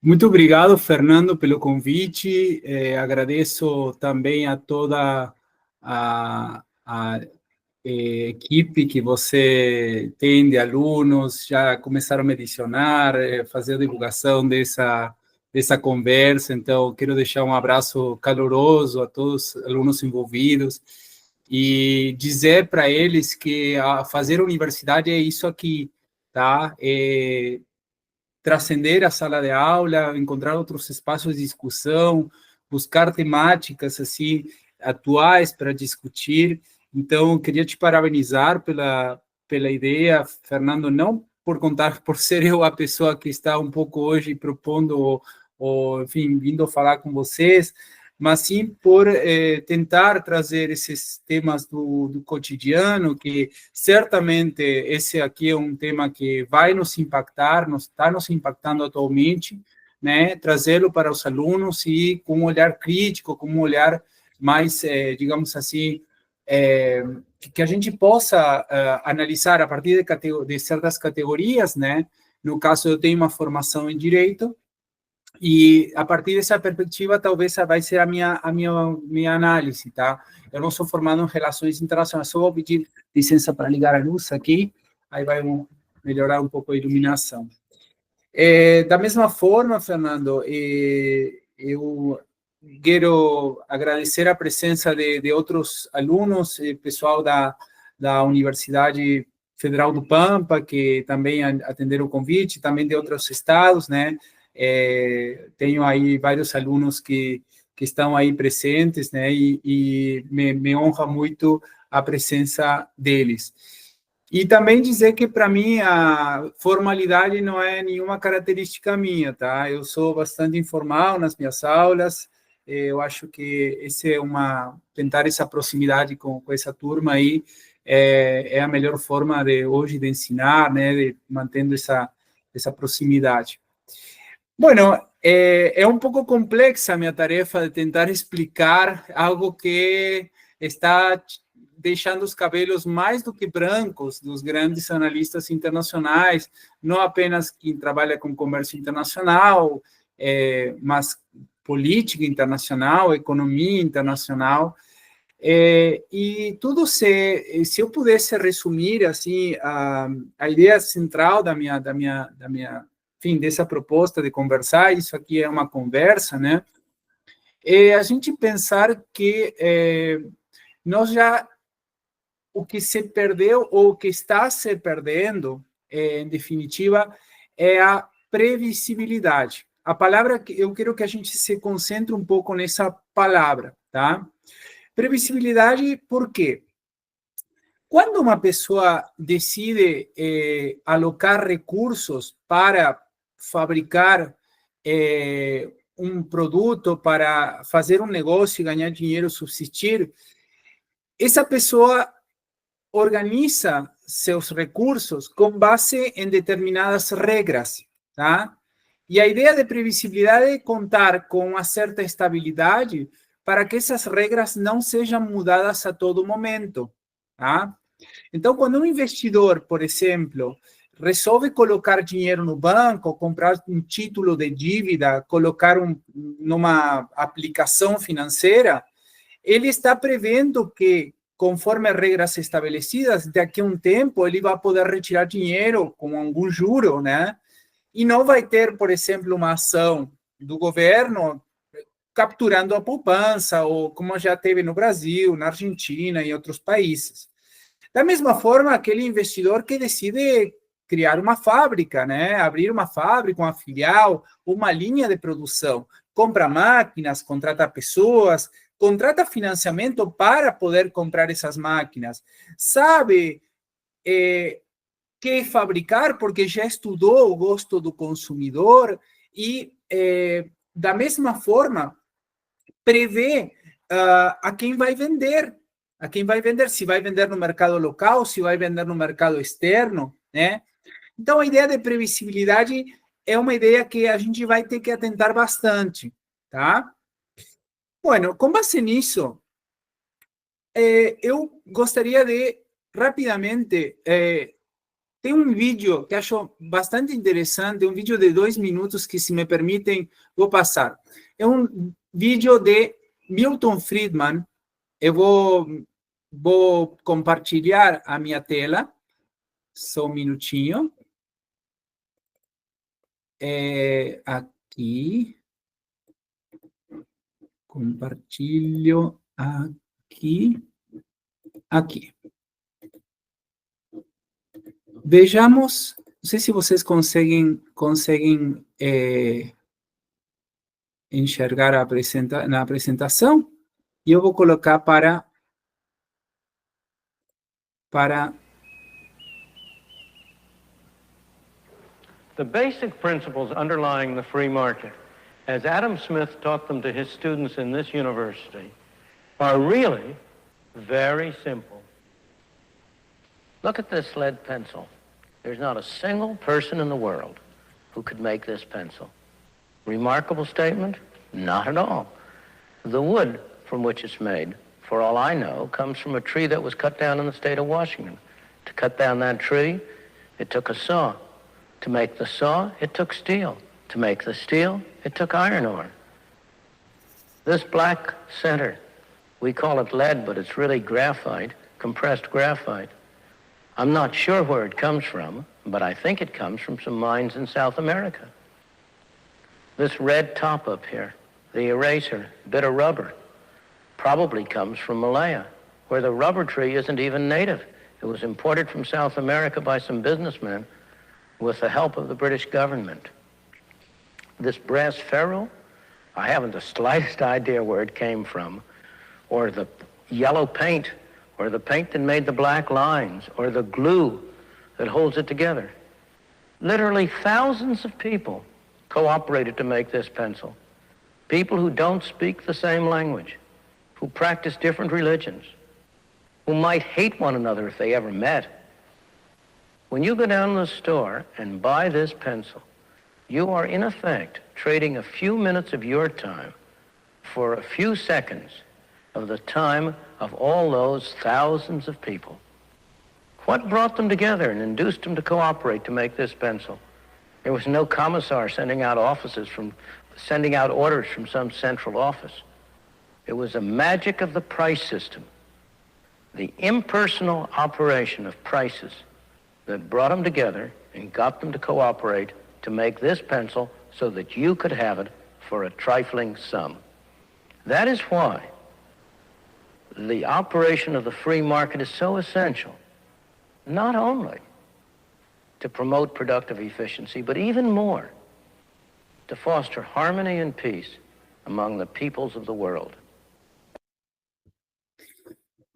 Muito obrigado, Fernando, pelo convite. Agradeço também a toda a equipe que você tem de alunos, já começaram a me adicionar, fazer a divulgação dessa conversa. Então, quero deixar um abraço caloroso a todos os alunos envolvidos e dizer para eles que fazer universidade é isso aqui, tá? Transcender a sala de aula, encontrar outros espaços de discussão, buscar temáticas assim atuais para discutir. Então, queria te parabenizar pela ideia, Fernando, não por contar, por ser eu a pessoa que está um pouco hoje propondo, ou enfim, vindo falar com vocês, mas sim por tentar trazer esses temas do cotidiano, que certamente esse aqui é um tema que vai nos impactar, está nos impactando atualmente, né? Trazê-lo para os alunos e com um olhar crítico, com um olhar mais, digamos assim, que a gente possa analisar a partir de certas categorias, né? No caso, eu tenho uma formação em direito, e a partir dessa perspectiva, talvez vai ser a minha análise, tá? Eu não sou formado em relações internacionais, só vou pedir licença para ligar a luz aqui, aí vai melhorar um pouco a iluminação. Da mesma forma, Fernando, eu quero agradecer a presença de outros alunos, pessoal da Universidade Federal do Pampa, que também atenderam o convite, também de outros estados, né? Tenho aí vários alunos que estão aí presentes, né? E me honra muito a presença deles. E também dizer que, para mim, a formalidade não é nenhuma característica minha, tá? Eu sou bastante informal nas minhas aulas, eu acho que esse é tentar essa proximidade com essa turma aí é a melhor forma de hoje de ensinar, né? De mantendo essa proximidade. Bueno, é um pouco complexa a minha tarefa de tentar explicar algo que está deixando os cabelos mais do que brancos dos grandes analistas internacionais, não apenas quem trabalha com comércio internacional, mas política internacional, economia internacional. E tudo se eu pudesse resumir assim a ideia central enfim, dessa proposta de conversar, isso aqui é uma conversa, né? É a gente pensar que nós já o que se perdeu ou o que está se perdendo, em definitiva, é a previsibilidade. A palavra que eu quero que a gente se concentre um pouco nessa palavra, tá? Previsibilidade, por quê? Quando uma pessoa decide alocar recursos para fabricar um produto, para fazer um negócio, ganhar dinheiro, subsistir, essa pessoa organiza seus recursos com base em determinadas regras, tá? E a ideia de previsibilidade é contar com uma certa estabilidade para que essas regras não sejam mudadas a todo momento, tá? Então, quando um investidor, por exemplo, resolve colocar dinheiro no banco, comprar um título de dívida, colocar numa aplicação financeira, ele está prevendo que, conforme as regras estabelecidas, daqui a um tempo ele vai poder retirar dinheiro com algum juro, né? E não vai ter, por exemplo, uma ação do governo capturando a poupança, ou como já teve no Brasil, na Argentina e outros países. Da mesma forma, aquele investidor que decide criar uma fábrica, né? Abrir uma fábrica, uma filial, uma linha de produção, compra máquinas, contrata pessoas, contrata financiamento para poder comprar essas máquinas, sabe que fabricar porque já estudou o gosto do consumidor e, da mesma forma, prevê a quem vai vender, se vai vender no mercado local, se vai vender no mercado externo, né? Então, a ideia de previsibilidade é uma ideia que a gente vai ter que atentar bastante, tá? Bueno, com base nisso, eu gostaria de, rapidamente, Tem um vídeo que acho bastante interessante, um vídeo de 2 minutos que, se me permitem, vou passar. É um vídeo de Milton Friedman. Eu vou compartilhar a minha tela, só um minutinho. Aqui. Compartilho aqui. Aqui. Vejamos, não sei se vocês conseguem enxergar na apresentação, e eu vou colocar para The basic principles underlying the free market, as Adam Smith taught them to his students in this university, are really very simple. Look at this lead pencil. There's not a single person in the world who could make this pencil. Remarkable statement? Not at all. The wood from which it's made, for all I know, comes from a tree that was cut down in the state of Washington. To cut down that tree, it took a saw. To make the saw, it took steel. To make the steel, it took iron ore. This black center, we call it lead, but it's really graphite, compressed graphite. I'm not sure where it comes from, but I think it comes from some mines in South America. This red top up here, the eraser, bit of rubber, probably comes from Malaya, where the rubber tree isn't even native. It was imported from South America by some businessmen with the help of the British government. This brass ferrule, I haven't the slightest idea where it came from, or the yellow paint, or the paint that made the black lines, or the glue that holds it together. Literally thousands of people cooperated to make this pencil. People who don't speak the same language, who practice different religions, who might hate one another if they ever met. When you go down to the store and buy this pencil, you are in effect trading a few minutes of your time for a few seconds of the time of all those thousands of people. What brought them together and induced them to cooperate to make this pencil? There was no commissar sending out orders from some central office. It was a magic of the price system, the impersonal operation of prices that brought them together and got them to cooperate to make this pencil so that you could have it for a trifling sum. That is why the operation of the free market is so essential, not only to promote productive efficiency, but even more, to foster harmony and peace among the peoples of the world.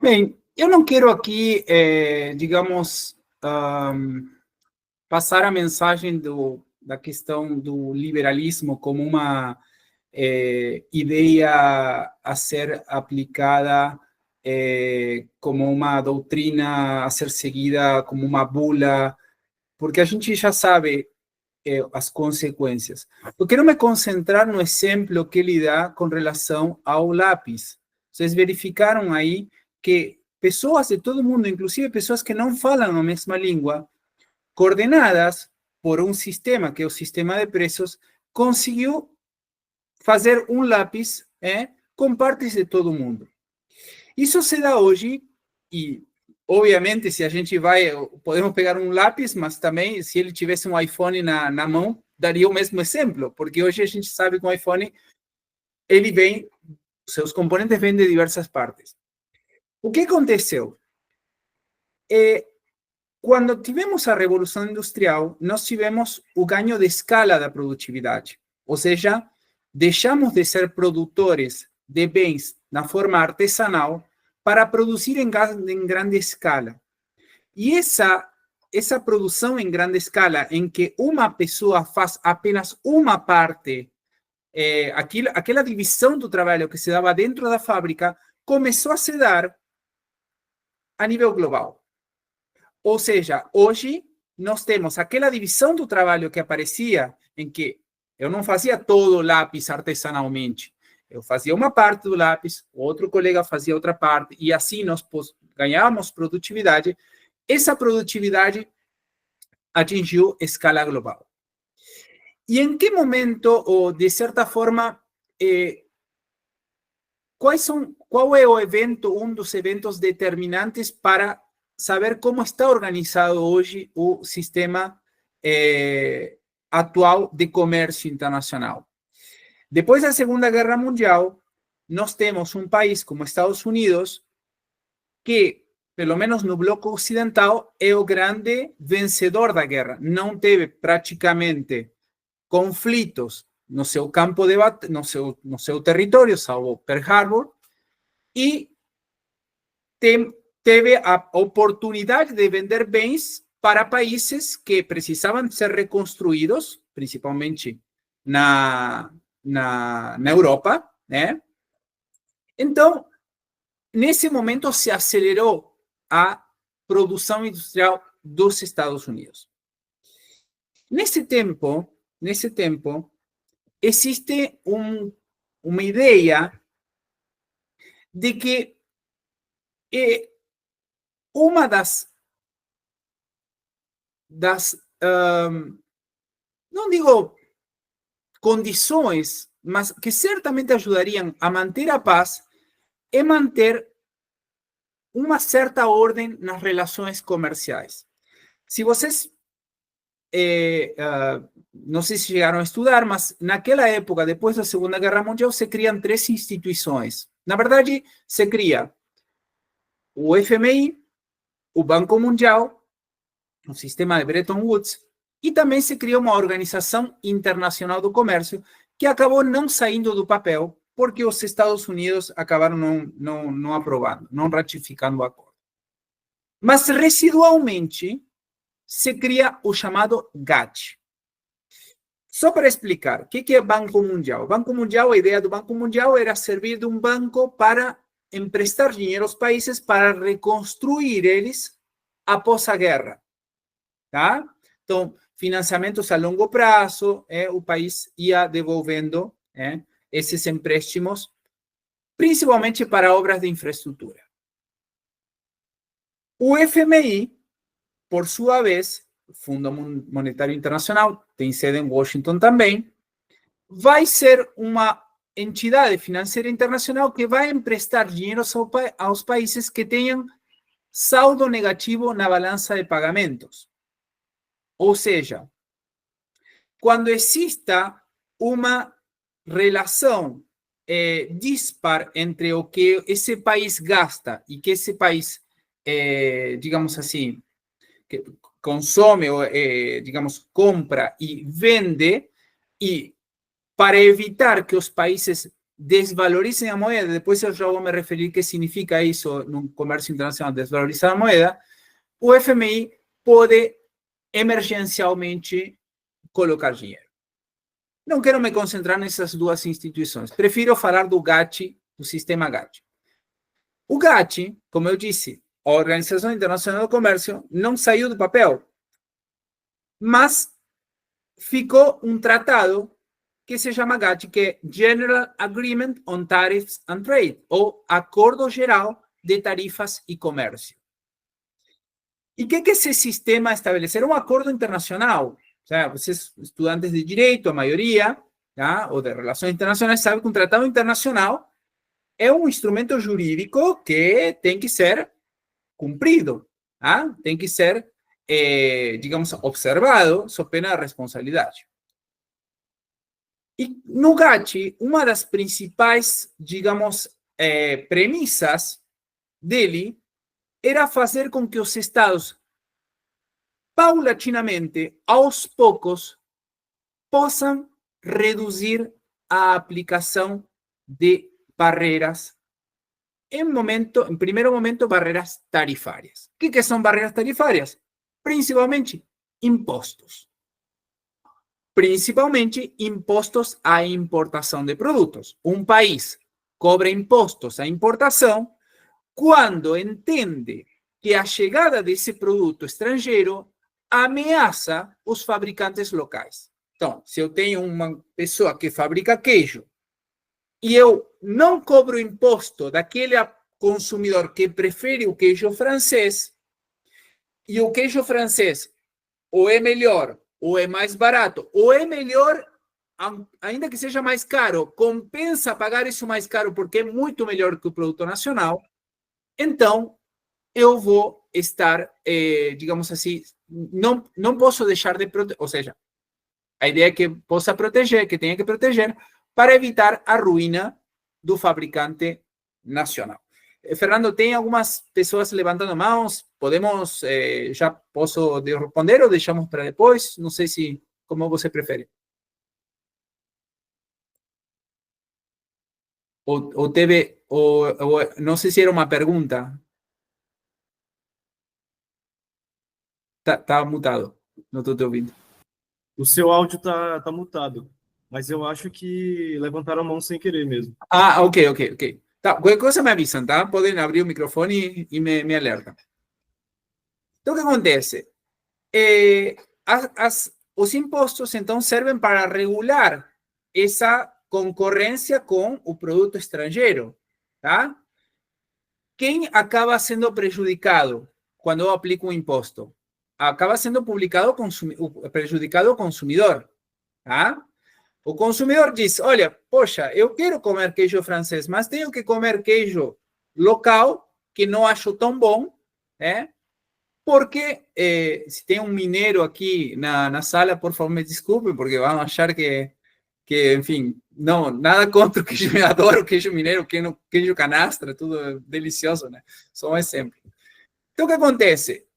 Bem, eu não quero aqui, digamos, passar a mensagem da questão do liberalismo como uma ideia a ser aplicada como uma doutrina a ser seguida como uma bula, porque a gente já sabe as consequências. Eu quero me concentrar no exemplo que ele dá com relação ao lápis. Vocês verificaram aí que pessoas de todo mundo, inclusive pessoas que não falam a mesma língua, coordenadas por um sistema, que é o sistema de preços, conseguiu fazer um lápis com partes de todo mundo. Isso se dá hoje, e obviamente se a gente podemos pegar um lápis, mas também se ele tivesse um iPhone na mão, daria o mesmo exemplo, porque hoje a gente sabe que o iPhone, seus componentes vêm de diversas partes. O que aconteceu? Quando tivemos a Revolução Industrial, nós tivemos o ganho de escala da produtividade. Ou seja, deixamos de ser produtores de bens na forma artesanal para produzir em grande escala. E essa produção em grande escala, em que uma pessoa faz apenas uma parte, aquela divisão do trabalho que se dava dentro da fábrica, começou a se dar a nível global. Ou seja, hoje nós temos aquela divisão do trabalho que aparecia, em que eu não fazia todo o lápis artesanalmente. Eu fazia uma parte do lápis, outro colega fazia outra parte, e assim nós ganhávamos produtividade. Essa produtividade atingiu escala global. E em que momento, ou de certa forma, qual é o evento, um dos eventos determinantes para saber como está organizado hoje o sistema atual de comércio internacional? Depois da Segunda Guerra Mundial, nós temos um país como Estados Unidos que, pelo menos no bloco ocidental, é o grande vencedor da guerra. Não teve praticamente conflitos no seu campo de no seu território, salvo Pearl Harbor, e teve a oportunidade de vender bens para países que precisavam ser reconstruídos, principalmente na Europa, né? Então, nesse momento se acelerou a produção industrial dos Estados Unidos. Nesse tempo, existe uma ideia de que uma não digo condições, mas que certamente ajudariam a manter a paz, é manter uma certa ordem nas relações comerciais. Se vocês, não sei se chegaram a estudar, mas naquela época, depois da Segunda Guerra Mundial, se criam 3 instituições. Na verdade, se cria o FMI, o Banco Mundial, o sistema de Bretton Woods, e também se cria uma Organização Internacional do Comércio, que acabou não saindo do papel, porque os Estados Unidos acabaram não aprovando, não ratificando o acordo. Mas, residualmente, se cria o chamado GATT. Só para explicar, o que é Banco Mundial? O Banco Mundial, a ideia do Banco Mundial era servir de um banco para emprestar dinheiro aos países para reconstruir eles após a guerra. Tá? Então, financiamentos a longo prazo, o país ia devolvendo esses empréstimos, principalmente para obras de infraestrutura. O FMI, por sua vez, Fundo Monetário Internacional, tem sede em Washington também, vai ser uma entidade financeira internacional que vai emprestar dinheiro aos países que tenham saldo negativo na balança de pagamentos. Ou seja, quando exista uma relação dispar entre o que esse país gasta e que esse país, digamos assim, que consome, digamos, compra e vende, e para evitar que os países desvalorizem a moeda, depois eu já vou me referir que significa isso no comércio internacional, desvalorizar a moeda, o FMI pode emergencialmente colocar dinheiro. Não quero me concentrar nessas duas instituições. Prefiro falar do GATT, do sistema GATT. O GATT, como eu disse, a Organização Internacional do Comércio, não saiu do papel, mas ficou um tratado que se chama GATT, que é General Agreement on Tariffs and Trade, ou Acordo Geral de Tarifas e Comércio. E o que esse sistema estabelecer? Um acordo internacional. O sea, vocês, estudantes de direito, a maioria, tá? Ou de relações internacionais, sabem que um tratado internacional é um instrumento jurídico que tem que ser cumprido, tá? Tem que ser, digamos, observado, sob pena de responsabilidade. E no GATT, uma das principais, digamos, premissas dele era fazer com que os estados, paulatinamente, aos poucos, possam reduzir a aplicação de barreiras, em primeiro momento, barreiras tarifárias. O que são barreiras tarifárias? Principalmente, impostos. Principalmente, impostos à importação de produtos. Um país cobra impostos à importação quando entende que a chegada desse produto estrangeiro ameaça os fabricantes locais. Então, se eu tenho uma pessoa que fabrica queijo e eu não cobro imposto daquele consumidor que prefere o queijo francês, e o queijo francês ou é melhor, ou é mais barato, ou é melhor, ainda que seja mais caro, compensa pagar isso mais caro porque é muito melhor que o produto nacional, então eu vou estar, digamos assim, não posso deixar de proteger, ou seja, a ideia é que possa proteger, que tenha que proteger, para evitar a ruína do fabricante nacional. Fernando, tem algumas pessoas levantando mãos, podemos, já posso responder ou deixamos para depois? Não sei se, como você prefere. Ou teve, ou não sei se era uma pergunta. Tá mutado, não estou te ouvindo. O seu áudio tá mutado, mas eu acho que levantaram a mão sem querer mesmo. Ah, ok. Tá, qualquer coisa me avisam, tá? Podem abrir o microfone e me alertam. Então, o que acontece? Os impostos, então, servem para regular essa concorrência com o produto estrangeiro, tá? Quem acaba sendo prejudicado quando eu aplico um imposto? Acaba sendo prejudicado o consumidor, tá? O consumidor diz, olha, poxa, eu quero comer queijo francês, mas tenho que comer queijo local, que não acho tão bom, né? Porque se tem um mineiro aqui na sala, por favor, me desculpe, porque vão achar enfim, não, nada contra o queijo, eu adoro o queijo mineiro, queijo canastra, tudo delicioso, né? Só um exemplo. Então, o que acontece?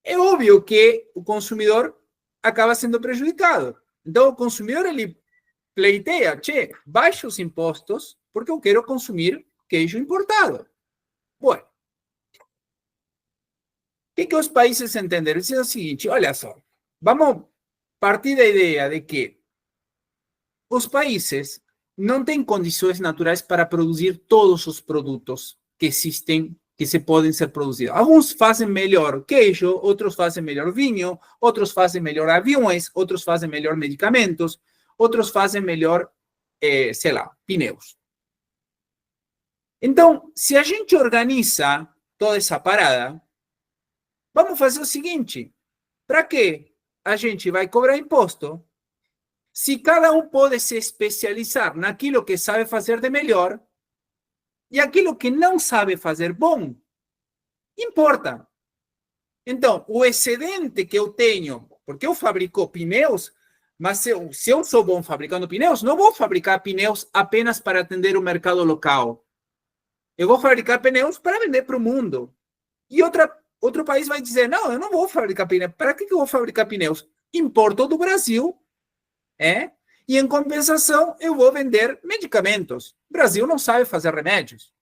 É óbvio que o consumidor acaba sendo prejudicado. Então, o consumidor, ele pleiteia, baixa os impostos, porque eu quero consumir queijo importado. Bueno, o que os países entenderam? Dizem o seguinte, olha só, vamos partir da ideia de que os países não têm condições naturais para produzir todos os produtos que existem, que se podem ser produzidos. Alguns fazem melhor queijo, outros fazem melhor vinho, outros fazem melhor aviões, outros fazem melhor medicamentos, outros fazem melhor, sei lá, pneus. Então, se a gente organiza toda essa parada, vamos fazer o seguinte, para que a gente vai cobrar imposto se cada um pode se especializar naquilo que sabe fazer de melhor e aquilo que não sabe fazer bom, importa. Então, o excedente que eu tenho, porque eu fabrico pneus, mas se eu sou bom fabricando pneus, não vou fabricar pneus apenas para atender o mercado local. Eu vou fabricar pneus para vender para o mundo. E outro país vai dizer, não, eu não vou fabricar pneus. Para que eu vou fabricar pneus? Importo do Brasil, e em compensação eu vou vender medicamentos. O Brasil não sabe fazer remédios.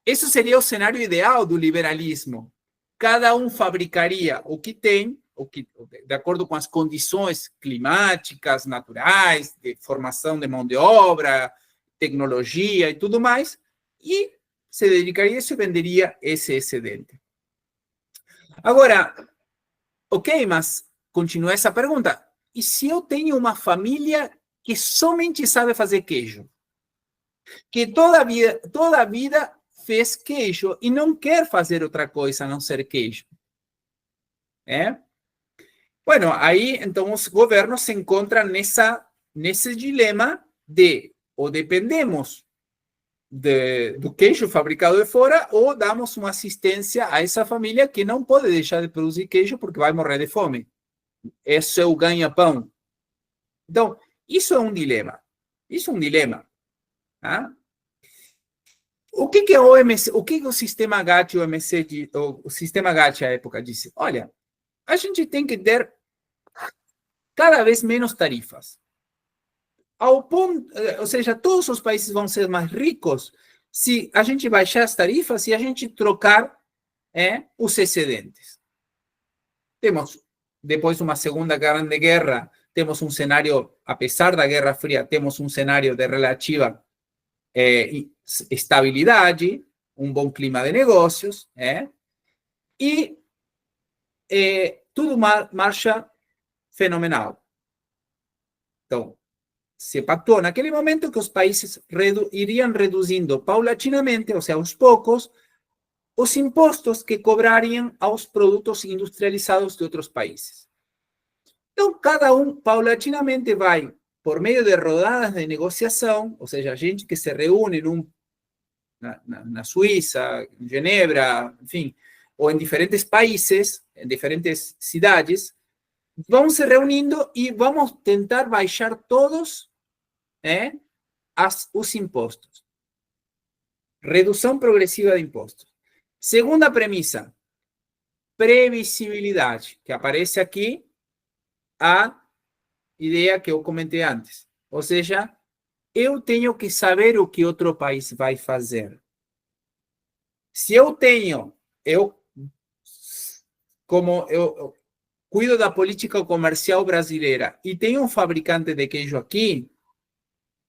Esse seria o cenário ideal do liberalismo. Cada um fabricaria o que tem, de acordo com as condições climáticas, naturais, de formação de mão de obra, tecnologia e tudo mais, e se dedicaria a isso e venderia esse excedente. Agora, ok, mas continua essa pergunta. E se eu tenho uma família que somente sabe fazer queijo? Que toda a vida fez queijo e não quer fazer outra coisa a não ser queijo. Bueno, aí, então, os governos se encontram nesse dilema de ou dependemos do queijo fabricado de fora ou damos uma assistência a essa família que não pode deixar de produzir queijo porque vai morrer de fome. Esse é o ganha-pão. Então, isso é um dilema. Isso é um dilema. Tá? O que é o OMC? O que o sistema GATT e o OMC, o sistema GATT à época disse? Olha, a gente tem que ter cada vez menos tarifas. Ao ponto, ou seja, todos os países vão ser mais ricos se a gente baixar as tarifas e a gente trocar os excedentes. Temos, depois de uma segunda grande guerra, temos um cenário, apesar da Guerra Fria, temos um cenário de relativa estabilidade, um bom clima de negócios, e tudo marcha fenomenal. Então, se pactou naquele momento que os países iriam reduzindo paulatinamente, ou seja, aos poucos, os impostos que cobrariam aos produtos industrializados de outros países. Então, cada um paulatinamente vai, por meio de rodadas de negociação, ou seja, gente que se reúne na Suíça, em Genebra, enfim, ou em diferentes países, em diferentes cidades, vamos se reunindo e vamos tentar baixar todos os impostos. Redução progressiva de impostos. Segunda premissa, previsibilidade, que aparece aqui a ideia que eu comentei antes. Ou seja, eu tenho que saber o que outro país vai fazer. Se eu cuido da política comercial brasileira e tenho um fabricante de queijo aqui,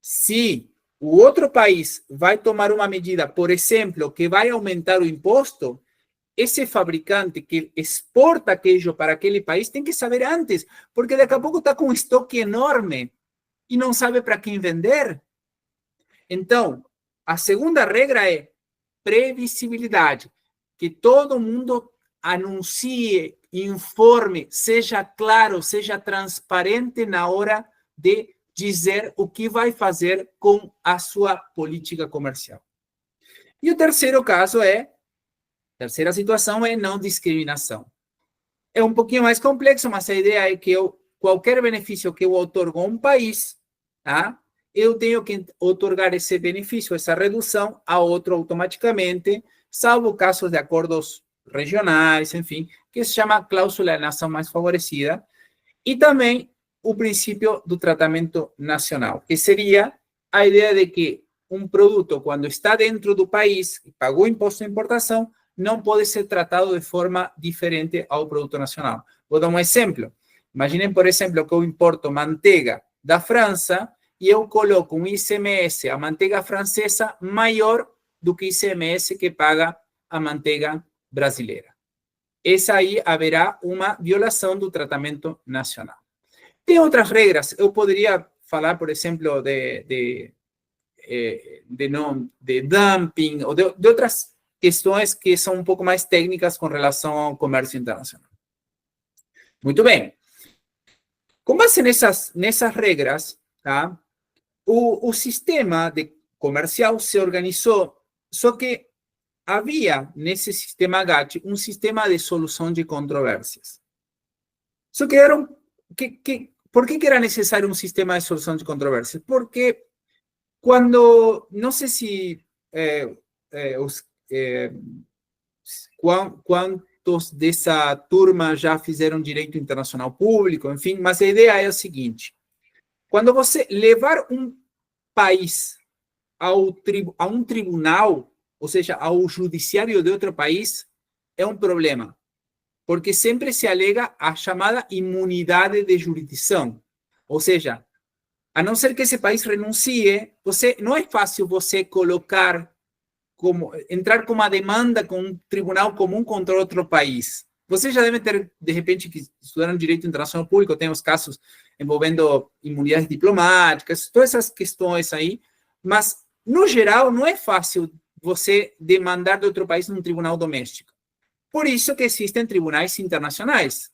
se o outro país vai tomar uma medida, por exemplo, que vai aumentar o imposto, esse fabricante que exporta queijo para aquele país tem que saber antes, porque daqui a pouco está com um estoque enorme e não sabe para quem vender. Então, a segunda regra é previsibilidade, que todo mundo anuncie, informe, seja claro, seja transparente na hora de dizer o que vai fazer com a sua política comercial. E o terceiro caso terceira situação é não discriminação. É um pouquinho mais complexo, mas a ideia é que qualquer benefício que eu outorgo a um país, tá? Eu tenho que outorgar esse benefício, essa redução, a outro automaticamente, salvo casos de acordos regionais, enfim, que se chama cláusula de nação mais favorecida, e também o princípio do tratamento nacional, que seria a ideia de que um produto, quando está dentro do país, pagou imposto de importação, não pode ser tratado de forma diferente ao produto nacional. Vou dar um exemplo. Imaginem, por exemplo, que eu importo manteiga da França e eu coloco um ICMS, a manteiga francesa, maior do que o ICMS que paga a manteiga brasileira. Essa aí haverá uma violação do tratamento nacional. Tem outras regras. Eu poderia falar, por exemplo, de dumping ou de outras questões que são um pouco mais técnicas com relação ao comércio internacional. Muito bem. Com base nessas regras, tá? O sistema comercial se organizou, só que havia nesse sistema GATT um sistema de solução de controvérsias. Só que por que era necessário um sistema de solução de controvérsias? Porque não sei se quantos dessa turma já fizeram direito internacional público, enfim, mas a ideia é a seguinte: quando você levar um país a um tribunal, ou seja, ao judiciário de outro país, é um problema, porque sempre se alega a chamada imunidade de jurisdição, ou seja, a não ser que esse país renuncie, não é fácil você entrar com uma demanda com um tribunal comum contra outro país. Você já deve ter, de repente, que estudaram direito internacional público, tem os casos envolvendo imunidades diplomáticas, todas essas questões aí, mas, no geral, não é fácil você demandar de outro país num tribunal doméstico. Por isso que existem tribunais internacionais.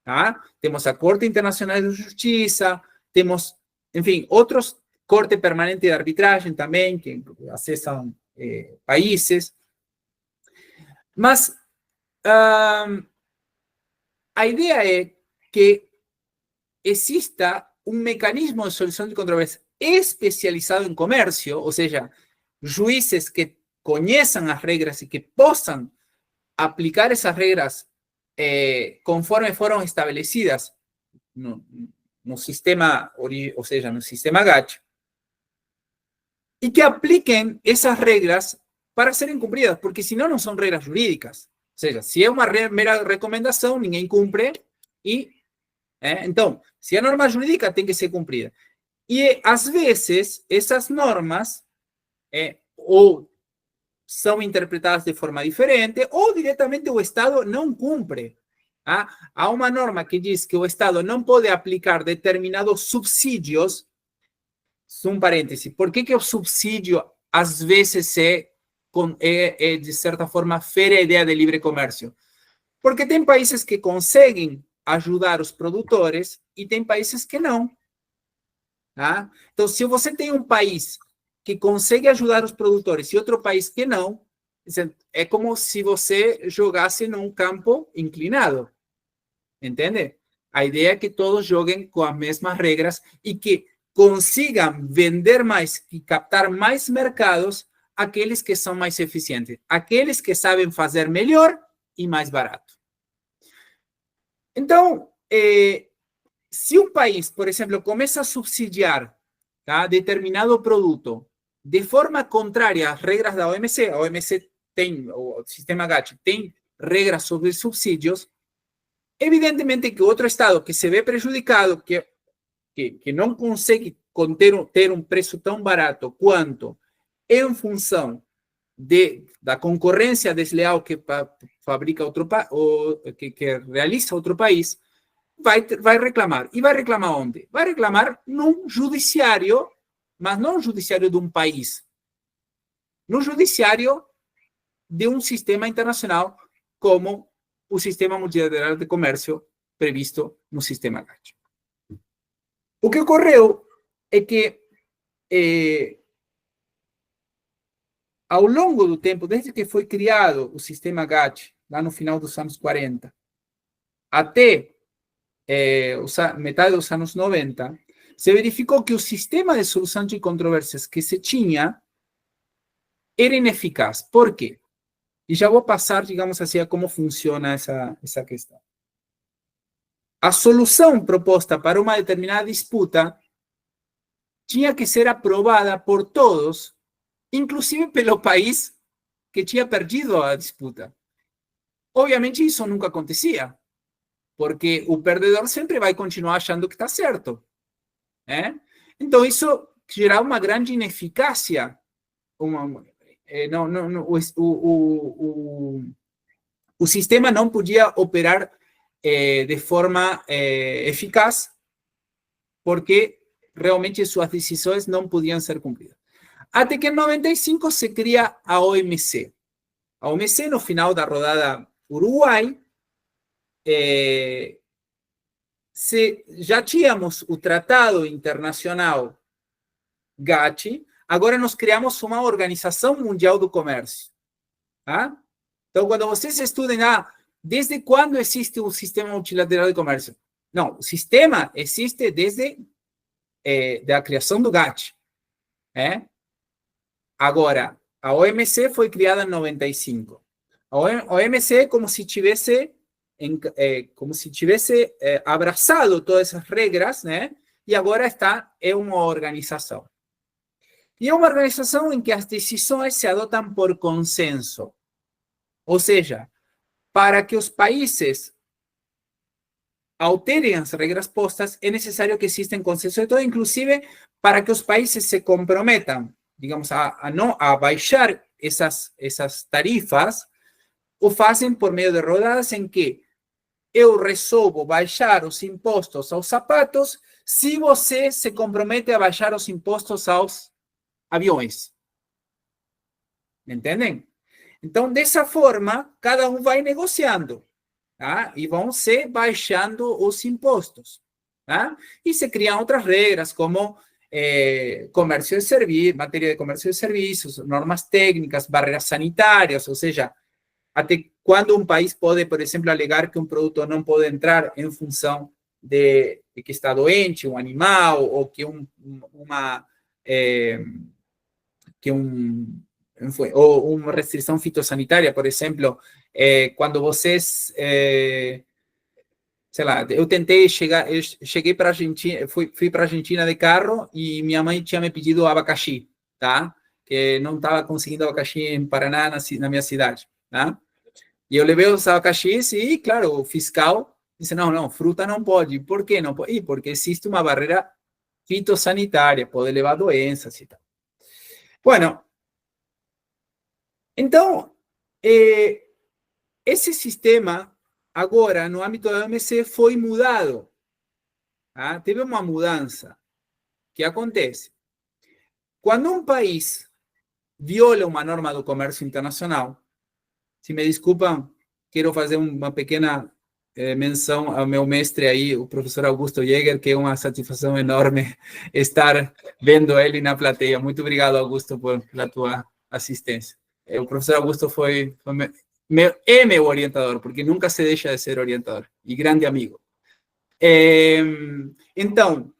Tá? Temos a Corte Internacional de Justiça, temos, enfim, outros, Corte Permanente de Arbitragem também, que acessam países. Mas a ideia é que exista um mecanismo de solução de controvérsia especializado em comércio, ou seja, juízes que conheçam as regras e que possam aplicar essas regras conforme foram estabelecidas no sistema, ou seja, no sistema GATT, e que apliquem essas regras para serem cumpridas, porque senão não são regras jurídicas. Ou seja, se é uma mera recomendação, ninguém cumpre, então, se a norma jurídica tem que ser cumprida. E, às vezes, essas normas ou são interpretadas de forma diferente, ou diretamente o Estado não cumpre. Há uma norma que diz que o Estado não pode aplicar determinados subsídios. Um parêntese. Por que o subsídio, às vezes, é de certa forma, fere a ideia de livre comércio. Porque tem países que conseguem ajudar os produtores e tem países que não. Tá? Então, se você tem um país que consegue ajudar os produtores e outro país que não, é como se você jogasse num campo inclinado. Entende? A ideia é que todos joguem com as mesmas regras e que consigam vender mais e captar mais mercados aqueles que são mais eficientes, aqueles que sabem fazer melhor e mais barato. Então, se um país, por exemplo, começa a subsidiar, tá, determinado produto de forma contrária às regras da OMC, a OMC tem, o sistema GATT tem regras sobre subsídios, evidentemente que outro Estado que se vê prejudicado, que não consegue ter um preço tão barato quanto em função da concorrência desleal que fabrica que realiza outro país, vai reclamar. E vai reclamar onde? Vai reclamar num judiciário, mas não um judiciário de um país, no judiciário de um sistema internacional como o sistema multilateral de comércio previsto no sistema GATT. O que ocorreu é que, ao longo do tempo, desde que foi criado o sistema GATT, lá no final dos anos 40, até metade dos anos 90, se verificou que o sistema de solução de controvérsias que se tinha era ineficaz. Por quê? E já vou passar, digamos assim, a como funciona essa questão. A solução proposta para uma determinada disputa tinha que ser aprovada por todos, inclusive pelo país que tinha perdido a disputa. Obviamente, isso nunca acontecia, porque o perdedor sempre vai continuar achando que está certo. Então, isso gerava uma grande ineficácia. O sistema não podia operar de forma eficaz, porque realmente suas decisões não podiam ser cumpridas. Até que em 95 se cria a OMC. A OMC, no final da rodada Uruguai, já tínhamos o Tratado Internacional GATT, agora nós criamos uma Organização Mundial do Comércio. Tá? Então, quando vocês estudem, desde quando existe o Sistema Multilateral de Comércio? Não, o sistema existe desde a criação do GATT. Agora, a OMC foi criada em 95. A OMC é como se tivesse abraçado todas essas regras, né? E agora é uma organização. E é uma organização em que as decisões se adotam por consenso. Ou seja, para que os países alterem as regras postas, é necessário que exista consenso de todo, inclusive para que os países se comprometam, digamos, a baixar essas tarifas, o fazem por meio de rodadas em que eu resolvo baixar os impostos aos sapatos se você se compromete a baixar os impostos aos aviões. Entendem? Então, dessa forma, cada um vai negociando, tá? E vão se baixando os impostos, tá? E se criam outras regras, como comércio de serviços, matéria de comércio de serviços, normas técnicas, barreiras sanitárias, ou seja, até quando um país pode, por exemplo, alegar que um produto não pode entrar em função de que está doente, um animal, ou que ou uma restrição fitossanitária, por exemplo, quando vocês, sei lá, eu cheguei para a Argentina, fui para a Argentina de carro e minha mãe tinha me pedido abacaxi, tá? Que não estava conseguindo abacaxi em Paraná, na minha cidade, tá? E eu levei os abacaxis e, claro, o fiscal disse, não, fruta não pode. Por que não pode? Porque existe uma barreira fitossanitária, pode levar doenças e tal. Bueno, então, esse sistema, agora, no âmbito da OMC, foi mudado. Tá? Teve uma mudança. O que acontece? Quando um país viola uma norma do comércio internacional. Se me desculpam, quero fazer uma pequena menção ao meu mestre aí, o professor Augusto Jäger, que é uma satisfação enorme estar vendo ele na plateia. Muito obrigado, Augusto, pela tua assistência. O professor Augusto foi meu orientador, porque nunca se deixa de ser orientador, e grande amigo. Então,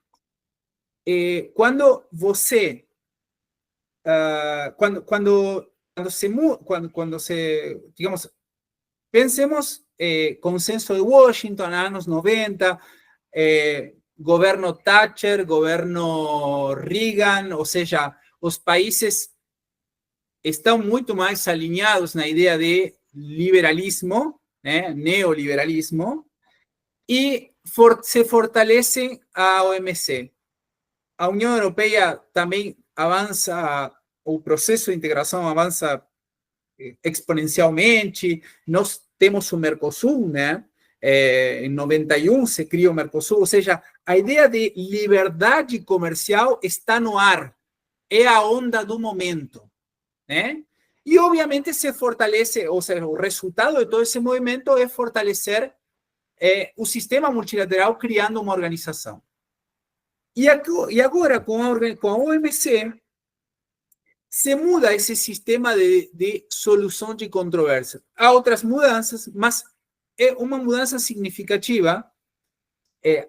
quando você, quando se, digamos, pensemos consenso de Washington, anos 90, governo Thatcher, governo Reagan, ou seja, os países estão muito mais alinhados na ideia de liberalismo, né, neoliberalismo, e se fortalece a OMC. A União Europeia também avança, o processo de integração avança exponencialmente. Nós temos o Mercosul, né? Em 91 se cria o Mercosul, ou seja, a ideia de liberdade comercial está no ar, é a onda do momento, né? E, obviamente, se fortalece, ou seja, o resultado de todo esse movimento é fortalecer o sistema multilateral criando uma organização. E agora, com a OMC, se muda esse sistema de solução de controvérsias. Há outras mudanças, mas é uma mudança significativa,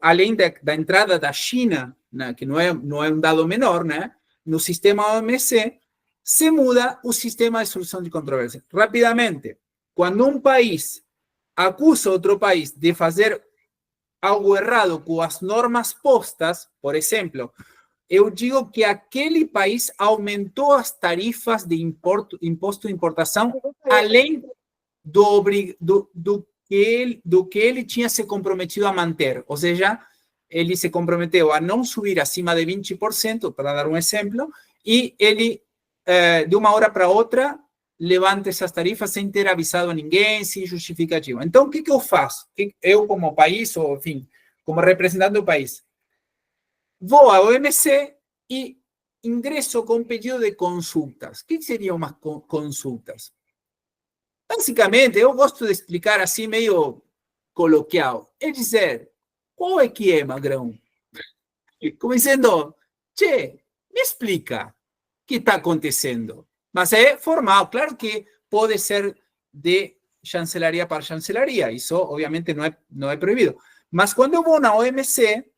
além da entrada da China, né, que não é um dado menor, né, no sistema OMC, se muda o sistema de solução de controvérsias. Rapidamente, quando um país acusa outro país de fazer algo errado com as normas postas, por exemplo, eu digo que aquele país aumentou as tarifas de imposto de importação além do que ele tinha se comprometido a manter. Ou seja, ele se comprometeu a não subir acima de 20%, para dar um exemplo, e ele, de uma hora para outra, levanta essas tarifas sem ter avisado a ninguém, sem justificativa. Então, o que eu faço? Eu, como país, ou enfim, como representante do país, vou à OMC e ingresso com pedido de consultas. O que seriam umas consultas? Basicamente, eu gosto de explicar assim, meio coloquial. É dizer, qual é que é, Magrão? Como dizendo, che, me explica o que está acontecendo. Mas é formal, claro que pode ser de chancelaria para chancelaria, isso obviamente não é proibido. Mas quando eu vou na OMC,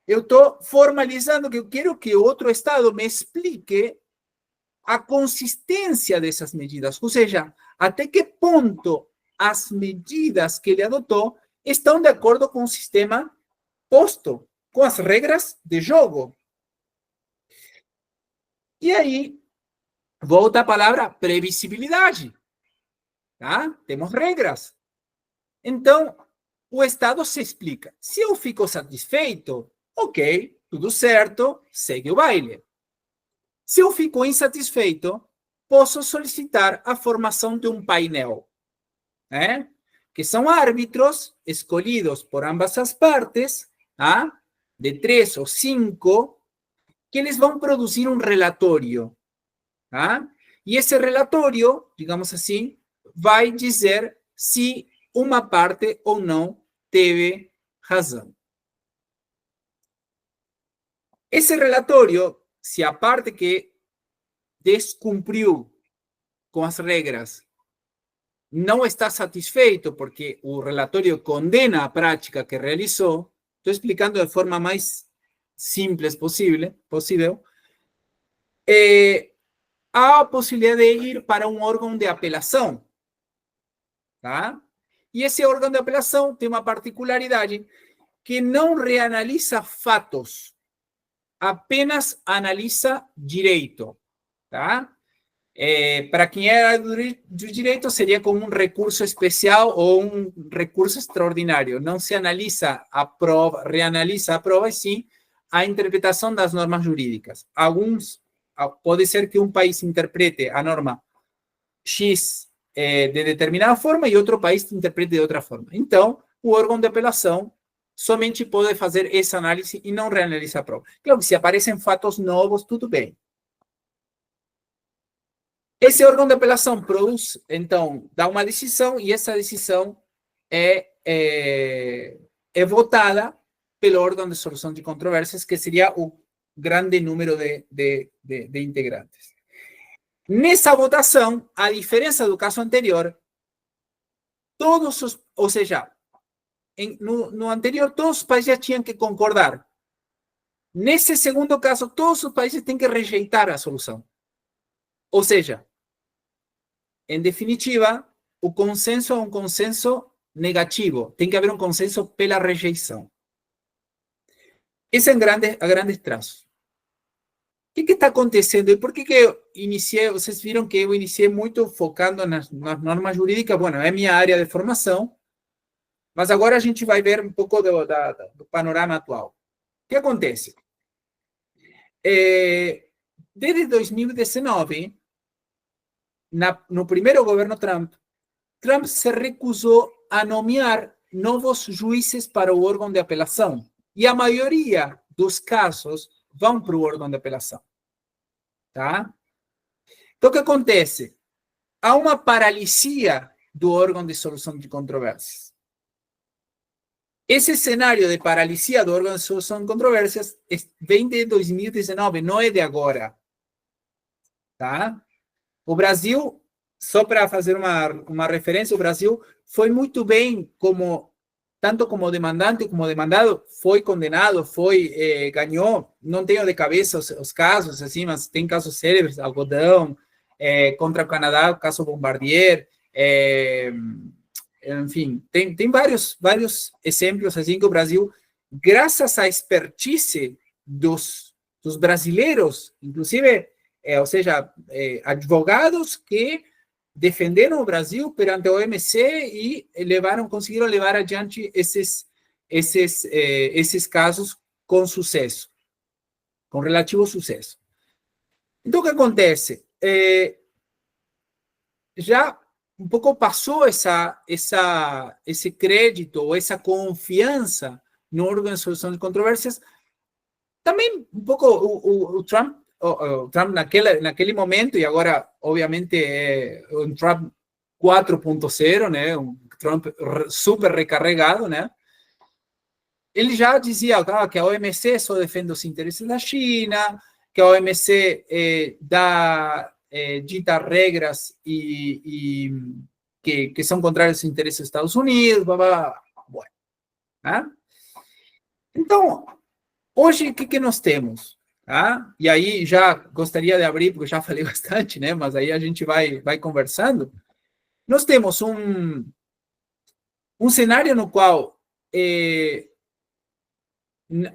eu estou formalizando que eu quero que outro Estado me explique a consistência dessas medidas, ou seja, até que ponto as medidas que ele adotou estão de acordo com o sistema posto, com as regras de jogo. E aí, volta a palavra previsibilidade. Tá? Temos regras. Então, o Estado se explica. Se eu fico satisfeito, ok, tudo certo, segue o baile. Se eu fico insatisfeito, posso solicitar a formação de um painel, né? Que são árbitros escolhidos por ambas as partes, tá? De 3 ou 5, que eles vão produzir um relatório, tá? E esse relatório, digamos assim, vai dizer se uma parte ou não teve razão. Esse relatório, se a parte que descumpriu com as regras não está satisfeito porque o relatório condena a prática que realizou, estou explicando de forma mais simples possível, há a possibilidade de ir para um órgão de apelação, tá? E esse órgão de apelação tem uma particularidade que não reanalisa fatos, apenas analisa direito, tá? Para quem era do direito, seria como um recurso especial ou um recurso extraordinário. Não se analisa a prova, reanalisa a prova, e sim a interpretação das normas jurídicas. Pode ser que um país interprete a norma X de determinada forma e outro país interprete de outra forma. Então, o órgão de apelação somente pode fazer essa análise e não reanalisar a prova. Claro que se aparecem fatos novos, tudo bem. Esse órgão de apelação produz, então, dá uma decisão, e essa decisão é votada pelo órgão de solução de controvérsias, que seria o grande número de integrantes. Nessa votação, a diferença do caso anterior, ou seja, no anterior, todos os países já tinham que concordar. Nesse segundo caso, todos os países têm que rejeitar a solução. Ou seja, em definitiva, o consenso é um consenso negativo. Tem que haver um consenso pela rejeição. Esse é a grandes traços. O que está acontecendo? E por que eu iniciei? Vocês viram que eu iniciei muito focando nas normas jurídicas. Bueno, é minha área de formação, mas agora a gente vai ver um pouco do panorama atual. O que acontece? Desde 2019, no primeiro governo Trump se recusou a nomear novos juízes para o órgão de apelação. E a maioria dos casos vão para o órgão de apelação. Tá? Então, o que acontece? Há uma paralisia do órgão de solução de controvérsias. Esse cenário de paralisia do órgão de solução de controvérsias vem de 2019, não é de agora. Tá? O Brasil, só para fazer uma referência, o Brasil foi muito bem tanto como demandante como demandado, foi condenado, ganhou, não tenho de cabeça os casos, assim, mas tem casos célebres, Algodão, contra o Canadá, o caso Bombardier, enfim, tem vários exemplos, assim, que o Brasil, graças à expertise dos brasileiros, inclusive, ou seja, advogados que defenderam o Brasil perante a OMC e conseguiram levar adiante esses casos com sucesso, com relativo sucesso. Então, o que acontece? Já um pouco passou esse crédito, ou essa confiança no órgão de solução de controvérsias. Também um pouco o Trump naquele momento, e agora, obviamente, é um Trump 4.0, né? Um Trump super recarregado, né? Ele já dizia que a OMC só defende os interesses da China, que a OMC dita regras que são contrárias aos interesses dos Estados Unidos, blá, blá, blá. Bueno, né? Então, hoje, o que nós temos? Tá? E aí já gostaria de abrir, porque eu já falei bastante, né? Mas aí a gente vai conversando. Nós temos um cenário no qual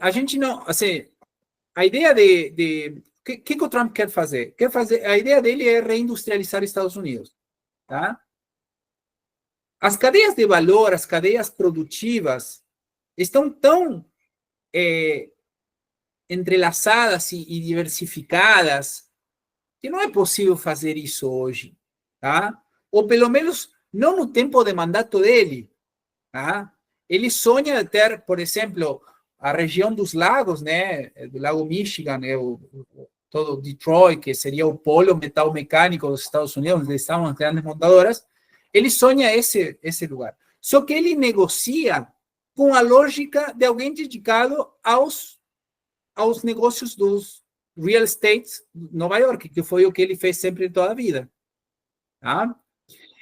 a gente não, assim, a ideia o que o Trump quer fazer? A ideia dele é reindustrializar os Estados Unidos, tá? As cadeias de valor, as cadeias produtivas estão tão entrelaçadas e diversificadas, que não é possível fazer isso hoje, tá? Ou pelo menos não no tempo de mandato dele, tá? Ele sonha de ter, por exemplo, a região dos lagos, né, do Lago Michigan, né, todo Detroit, que seria o polo metal mecânico dos Estados Unidos, onde estavam as grandes montadoras. Ele sonha esse lugar. Só que ele negocia com a lógica de alguém dedicado aos negócios dos real estate Nova York, que foi o que ele fez sempre toda a vida. Tá?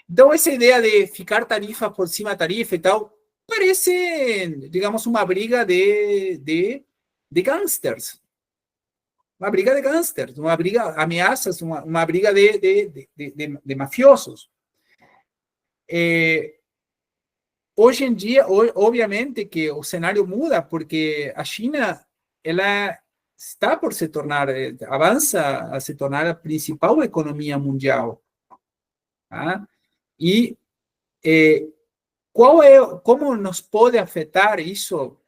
Então, essa ideia de ficar tarifa por cima da tarifa e tal, parece, digamos, uma briga de gangsters. Uma briga de gangsters, uma briga, ameaças, uma briga de mafiosos. Hoje em dia, obviamente que o cenário muda, porque a China, ela está por se tornar, avança a se tornar a principal economia mundial. Tá? E como nos pode afetar isso?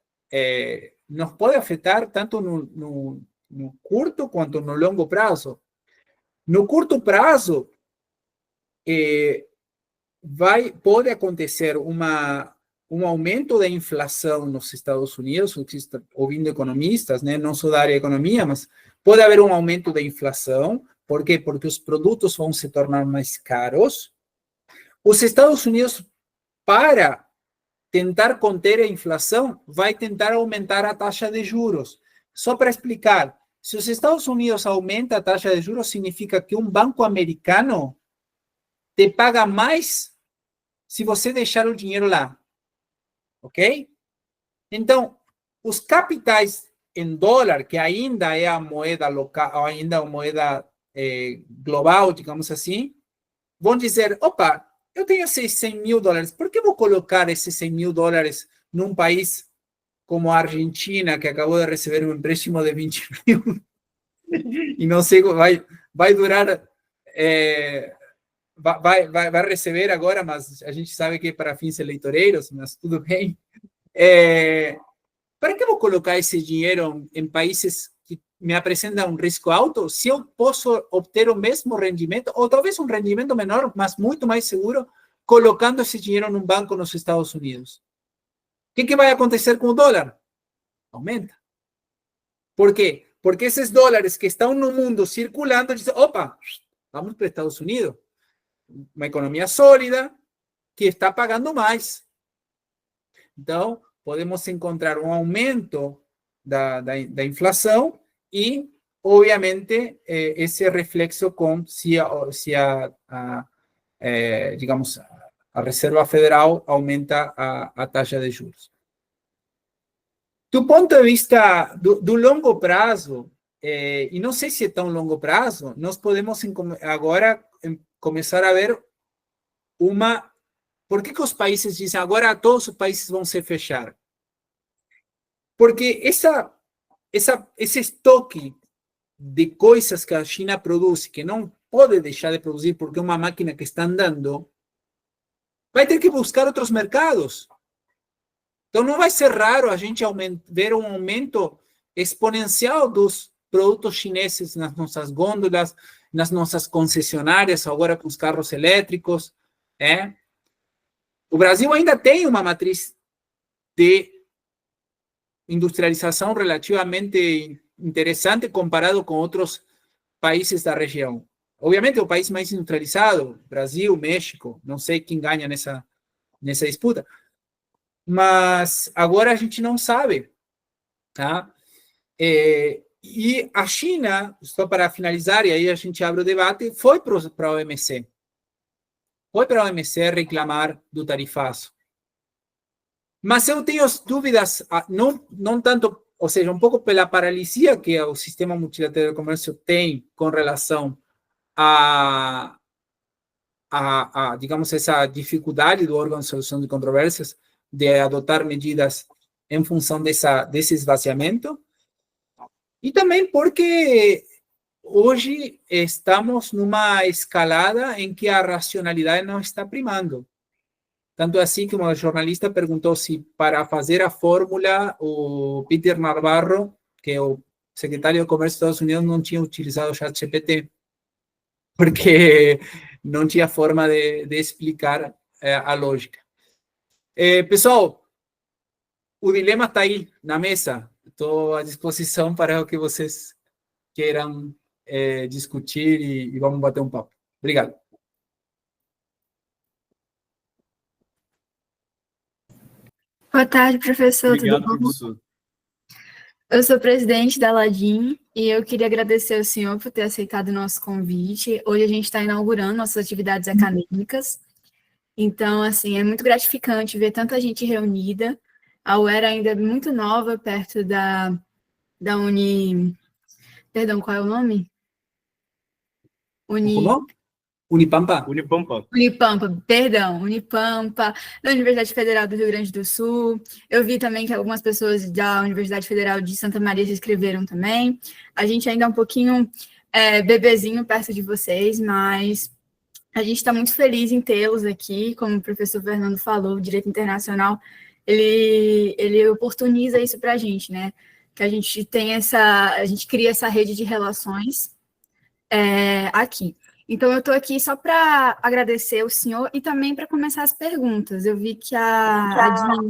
Nos pode afetar tanto no curto quanto no longo prazo. No curto prazo, pode acontecer um aumento da inflação nos Estados Unidos, ouvindo economistas, né, não só da área de economia, mas pode haver um aumento da inflação, Por quê? Porque os produtos vão se tornar mais caros. Os Estados Unidos, para tentar conter a inflação, vai tentar aumentar a taxa de juros. Só para explicar, se os Estados Unidos aumenta a taxa de juros, significa que um banco americano te paga mais se você deixar o dinheiro lá. Ok? Então, os capitais em dólar, que ainda é a moeda local, ainda é a moeda global, digamos assim, vão dizer, opa, eu tenho esses 100 mil dólares, por que vou colocar esses 100 mil dólares num país como a Argentina, que acabou de receber um empréstimo de 20 mil, e não sei, vai durar, vai receber agora, mas a gente sabe que é para fins eleitoreiros, mas tudo bem. Para que vou colocar esse dinheiro em países que me apresentam um risco alto, se eu posso obter o mesmo rendimento, ou talvez um rendimento menor, mas muito mais seguro, colocando esse dinheiro num banco nos Estados Unidos? O que vai acontecer com o dólar? Aumenta. Por quê? Porque esses dólares que estão no mundo circulando, dizem, opa, vamos para os Estados Unidos. Uma economia sólida que está pagando mais. Então, podemos encontrar um aumento da inflação e, obviamente, esse reflexo com se digamos, a Reserva Federal aumenta a taxa de juros. Do ponto de vista do longo prazo, e não sei se é tão longo prazo, nós podemos agora começar a ver uma... Por que os países dizem agora todos os países vão se fechar? Porque esse estoque de coisas que a China produz, que não pode deixar de produzir porque é uma máquina que está andando, vai ter que buscar outros mercados. Então, não vai ser raro a gente ver um aumento exponencial dos produtos chineses nas nossas gôndolas, nas nossas concessionárias, agora com os carros elétricos. O Brasil ainda tem uma matriz de industrialização relativamente interessante comparado com outros países da região. Obviamente, o país mais industrializado, Brasil, México, não sei quem ganha nessa disputa, mas agora a gente não sabe, tá? E a China, só para finalizar, e aí a gente abre o debate, foi para a OMC. Foi para a OMC reclamar do tarifaço. Mas eu tenho dúvidas, não tanto, ou seja, um pouco pela paralisia que o sistema multilateral de comércio tem com relação a digamos, essa dificuldade do órgão de solução de controvérsias de adotar medidas em função desse esvaziamento, e também porque hoje estamos numa escalada em que a racionalidade não está primando. Tanto assim que uma jornalista perguntou se para fazer a fórmula o Peter Navarro, que é o secretário de Comércio dos Estados Unidos, não tinha utilizado o ChatGPT, porque não tinha forma de explicar a lógica. Pessoal, o dilema está aí na mesa. Estou à disposição para o que vocês queiram discutir e vamos bater um papo. Obrigado. Boa tarde, professor. Obrigado, Tudo bom? professor. Eu sou presidente da Aladim e eu queria agradecer ao senhor por ter aceitado o nosso convite. Hoje a gente está inaugurando nossas atividades acadêmicas. Então, assim, é muito gratificante ver tanta gente reunida. A UERA ainda é muito nova, perto da Perdão, qual é o nome? Unipampa. Unipampa, perdão, Unipampa, da Universidade Federal do Rio Grande do Sul. Eu vi também que algumas pessoas da Universidade Federal de Santa Maria se inscreveram também. A gente ainda é um pouquinho bebezinho perto de vocês, mas a gente está muito feliz em tê-los aqui. Como o professor Fernando falou, o direito internacional, ele oportuniza isso para a gente, né? Que a gente cria essa rede de relações aqui. Então, eu estou aqui só para agradecer o senhor e também para começar as perguntas. Eu vi que a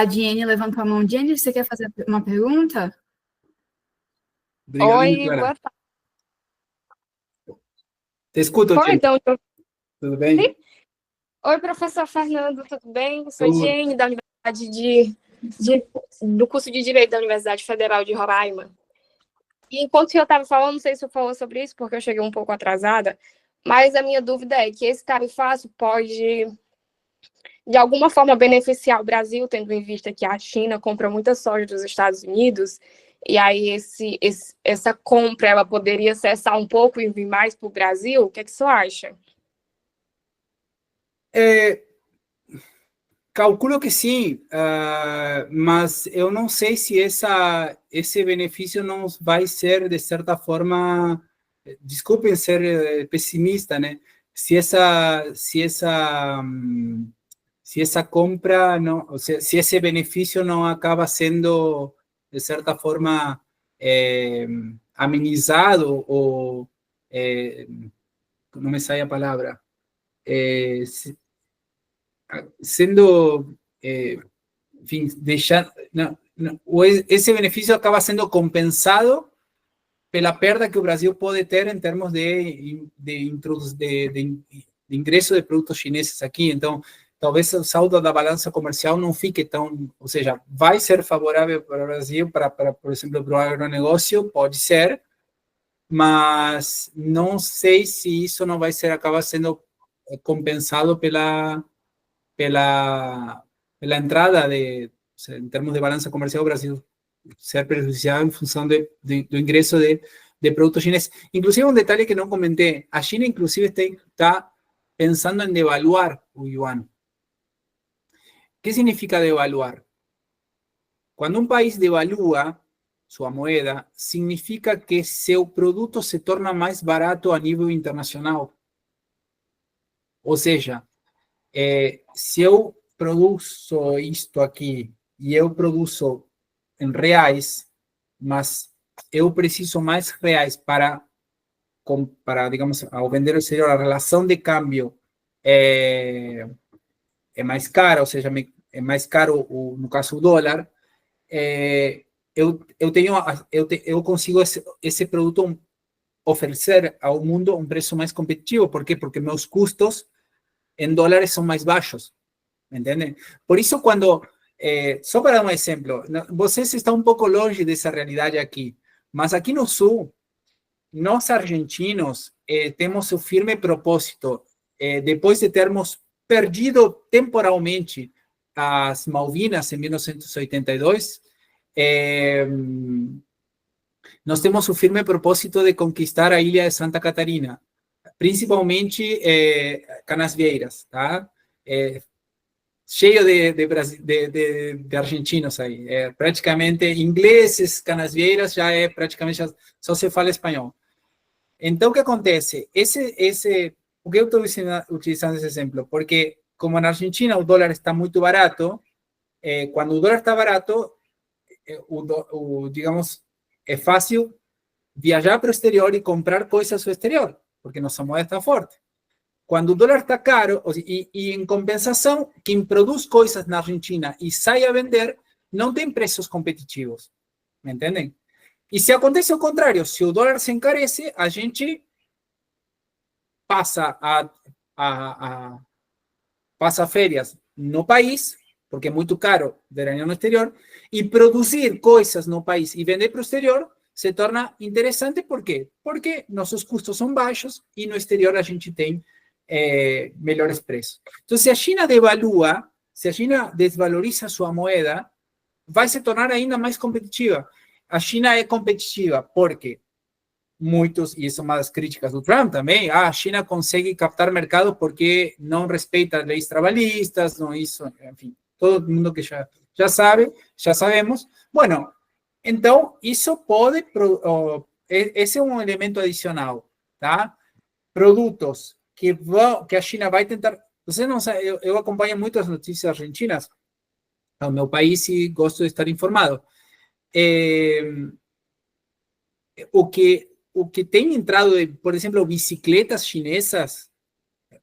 Diene levantou a mão. Diene, você quer fazer uma pergunta? Obrigado, Oi, Clara. boa tarde. Te escuto, Oi, Jenny. então, Tudo bem? oi, professor Fernando, tudo bem? Eu sou Tudo. Jenny, da Universidade do curso de Direito da Universidade Federal de Roraima. E enquanto eu estava falando, não sei se eu falou sobre isso, porque eu cheguei um pouco atrasada, mas a minha dúvida é que esse tarifaço pode, de alguma forma, beneficiar o Brasil, tendo em vista que a China compra muita soja dos Estados Unidos, e aí essa compra ela poderia cessar um pouco e vir mais para o Brasil? O que é que você acha? Calculo que sim, mas eu não sei se esse benefício não vai ser, de certa forma, desculpem ser pessimista, né? Se essa compra não, ou seja, se esse benefício não acaba sendo, de certa forma, amenizado ou, não me sai a palavra, sendo, enfim, deixar, esse benefício acaba sendo compensado pela perda que o Brasil pode ter em termos de ingresso de produtos chineses aqui. Então, talvez o saldo da balança comercial não fique tão, ou seja, vai ser favorável para o Brasil, por exemplo, para o agronegócio, pode ser, mas não sei se isso não vai ser, acaba sendo compensado pela entrada de, o sea, em termos de balança comercial, o Brasil ser prejudiciado em função do ingresso de produtos chineses. Inclusive, um detalhe que não comentei, a China, inclusive, está pensando em devaluar o yuan. O que significa devaluar? Quando um país devalua sua moeda, significa que seu produto se torna mais barato a nível internacional. Ou seja, se eu produzo isto aqui e eu produzo em reais, mas eu preciso mais reais para digamos, ao vender ao exterior, a relação de câmbio é mais cara, ou seja, é mais caro, no caso, o dólar, eu consigo esse produto oferecer ao mundo um preço mais competitivo. Por quê? Porque meus custos em dólares são mais baixos, entendem? Por isso, quando, só para dar um exemplo, vocês estão um pouco longe dessa realidade aqui, mas aqui no Sul, nós argentinos temos o firme propósito, depois de termos perdido temporalmente as Malvinas em 1982, nós temos o firme propósito de conquistar a ilha de Santa Catarina, principalmente Canasvieiras, tá? Cheio de argentinos aí, praticamente ingleses, Canasvieiras, já praticamente, só se fala espanhol. Então, o que acontece? Por que eu estou utilizando esse exemplo? Porque, como na Argentina o dólar está muito barato, quando o dólar está barato, digamos, é fácil viajar para o exterior e comprar coisas do exterior, porque nossa moeda está forte. Quando o dólar está caro, e em compensação, quem produz coisas na Argentina e sai a vender, não tem preços competitivos, me entendem? E se acontece o contrário, se o dólar se encarece, a gente passa passa férias no país, porque é muito caro veranear no exterior, e produzir coisas no país e vender para o exterior se torna interessante. Por quê? Porque nossos custos são baixos e no exterior a gente tem melhores preços. Então, se a China devalua, se a China desvaloriza sua moeda, vai se tornar ainda mais competitiva. A China é competitiva porque muitos, e isso é uma das críticas do Trump também, a China consegue captar mercado porque não respeita as leis trabalhistas, não isso, enfim, todo mundo que já sabe, já sabemos. Bueno, então, isso pode, esse é um elemento adicional, tá? Produtos que a China vai tentar, você não sabe, eu acompanho muitas notícias argentinas ao meu país e gosto de estar informado. O que tem entrado, por exemplo, bicicletas chinesas,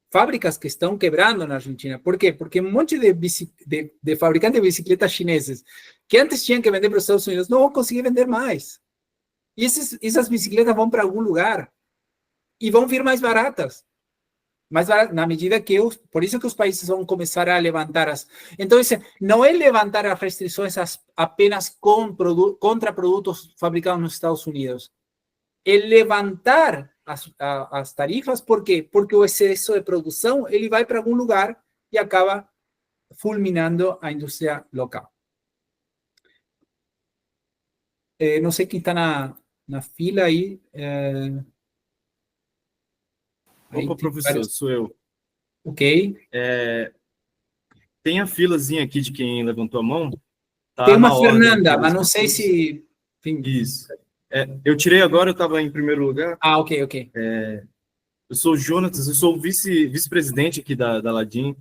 fábricas que estão quebrando na Argentina. Por quê? Porque um monte de fabricantes de bicicletas chineses que antes tinham que vender para os Estados Unidos não vão conseguir vender mais. E essas bicicletas vão para algum lugar. e vão vir mais baratas. Mas na medida que por isso que os países vão começar a levantar então não é levantar as restrições apenas contra produtos fabricados nos Estados Unidos, é levantar as tarifas. Por quê? Porque o excesso de produção ele vai para algum lugar e acaba fulminando a indústria local. Não sei quem está na fila aí. Opa, professor, sou eu. Ok. Tem a filazinha aqui de quem levantou a mão. Tá tem uma na ordem Fernanda, aqui mas das não sei pessoas. se... Enfim. Isso. Eu tirei agora, eu estava em primeiro lugar. Ok. Eu sou o Jonatas, eu sou o vice-presidente aqui da Ladim.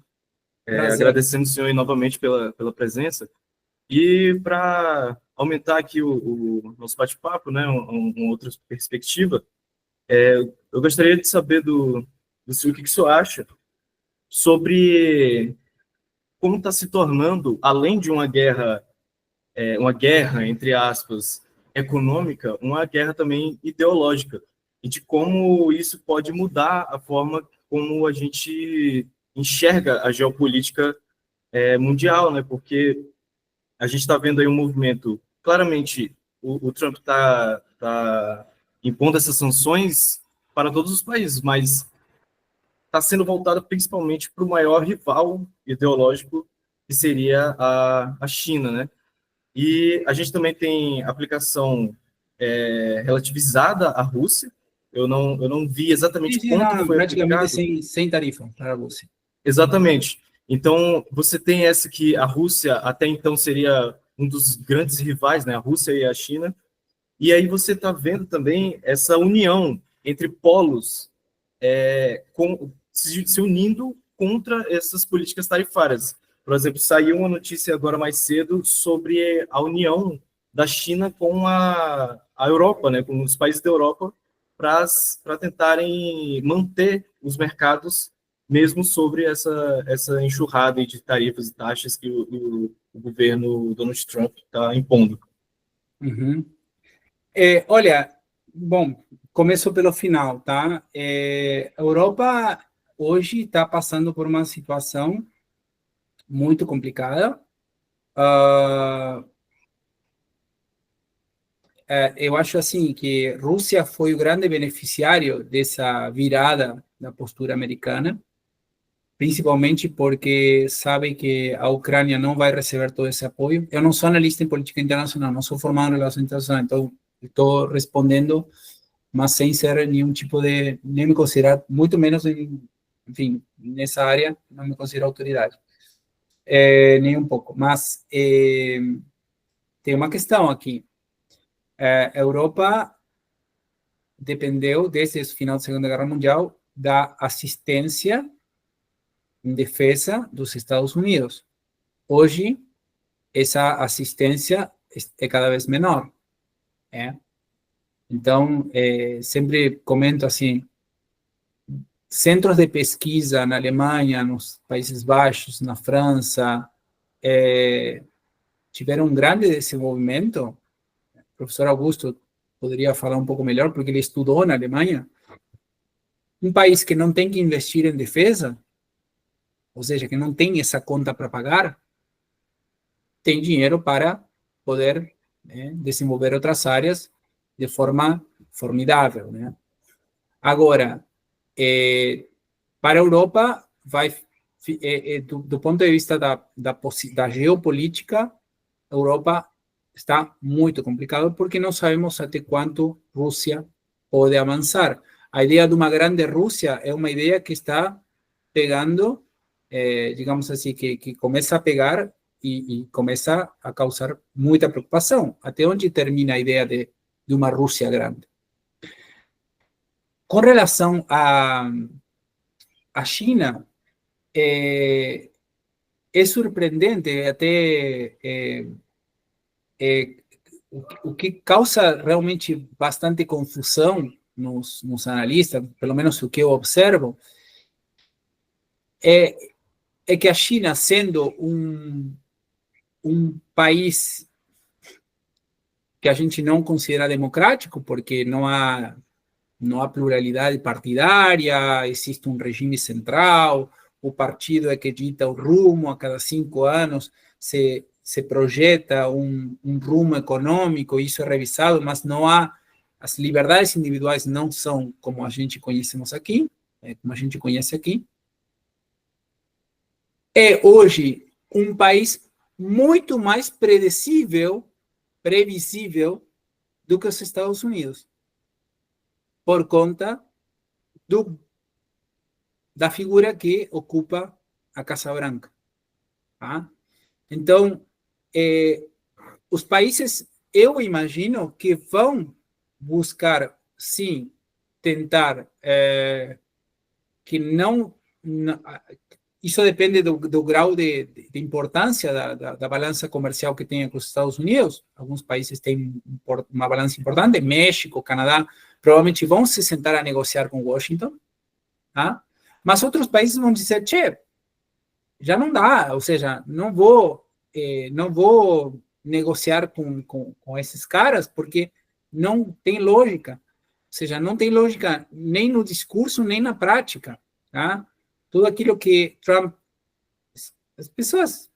Agradecendo o senhor aí novamente pela presença. E para aumentar aqui o nosso bate-papo, né, uma outra perspectiva, eu gostaria de saber do senhor o que o senhor acha sobre como está se tornando, além de uma guerra, entre aspas, econômica, uma guerra também ideológica, e de como isso pode mudar a forma como a gente enxerga a geopolítica mundial, né? Porque a gente está vendo aí um movimento, claramente, o Trump tá impondo essas sanções para todos os países, mas está sendo voltado principalmente para o maior rival ideológico, que seria a China, né? E a gente também tem aplicação relativizada à Rússia. Eu não vi exatamente quanto foi praticamente aplicado. sem tarifa para a Rússia. Exatamente. Então, você tem essa que a Rússia até então seria um dos grandes rivais, né? A Rússia e a China. E aí você está vendo também essa união entre polos se unindo contra essas políticas tarifárias. Por exemplo, saiu uma notícia agora mais cedo sobre a união da China com a Europa, né, com os países da Europa, para tentarem manter os mercados, mesmo sobre essa enxurrada de tarifas e taxas que o governo Donald Trump está impondo. Uhum. Olha, bom, começo pelo final, tá? A Europa hoje está passando por uma situação muito complicada. Eu acho assim que Rússia foi o grande beneficiário dessa virada da postura americana, principalmente porque sabe que a Ucrânia não vai receber todo esse apoio. Eu não sou analista em política internacional, não sou formado em relações internacionais, então estou respondendo, mas sem ser nenhum tipo de, nem me considerar, muito menos, enfim, nessa área, não me considero autoridade, nem um pouco. Mas tem uma questão aqui. A Europa dependeu, desde o final da Segunda Guerra Mundial, da assistência em defesa dos Estados Unidos. Hoje, essa assistência é cada vez menor. Então, sempre comento assim, centros de pesquisa na Alemanha, nos Países Baixos, na França, tiveram um grande desenvolvimento. O professor Augusto poderia falar um pouco melhor, porque ele estudou na Alemanha. Um país que não tem que investir em defesa, ou seja, que não tem essa conta para pagar, tem dinheiro para poder desenvolver outras áreas de forma formidável, né? Agora, para a Europa, do ponto de vista da geopolítica, a Europa está muito complicado porque não sabemos até quanto Rússia pode avançar. A ideia de uma grande Rússia é uma ideia que está pegando, digamos assim, que começa a pegar e começa a causar muita preocupação. Até onde termina a ideia de uma Rússia grande? Com relação à China, é surpreendente, até o que causa realmente bastante confusão nos analistas, pelo menos o que eu observo, é que a China, sendo um país que a gente não considera democrático, porque não há não há pluralidade partidária, existe um regime central, o partido é que dita o rumo, a cada 5 anos se projeta um rumo econômico, isso é revisado, mas não há, as liberdades individuais não são como a gente conhecemos aqui, como a gente conhece aqui. É hoje um país muito mais previsível do que os Estados Unidos, por conta da figura que ocupa a Casa Branca. Tá? Então, os países, eu imagino que vão buscar, sim, tentar que não isso depende do grau de importância da balança comercial que tem com os Estados Unidos. Alguns países têm uma balança importante, México, Canadá, provavelmente vão se sentar a negociar com Washington, tá? Mas outros países vão dizer, che, já não dá, ou seja, não vou negociar com esses caras, porque não tem lógica. Ou seja, não tem lógica nem no discurso, nem na prática, tá? Tudo aquilo que Trump... As pessoas...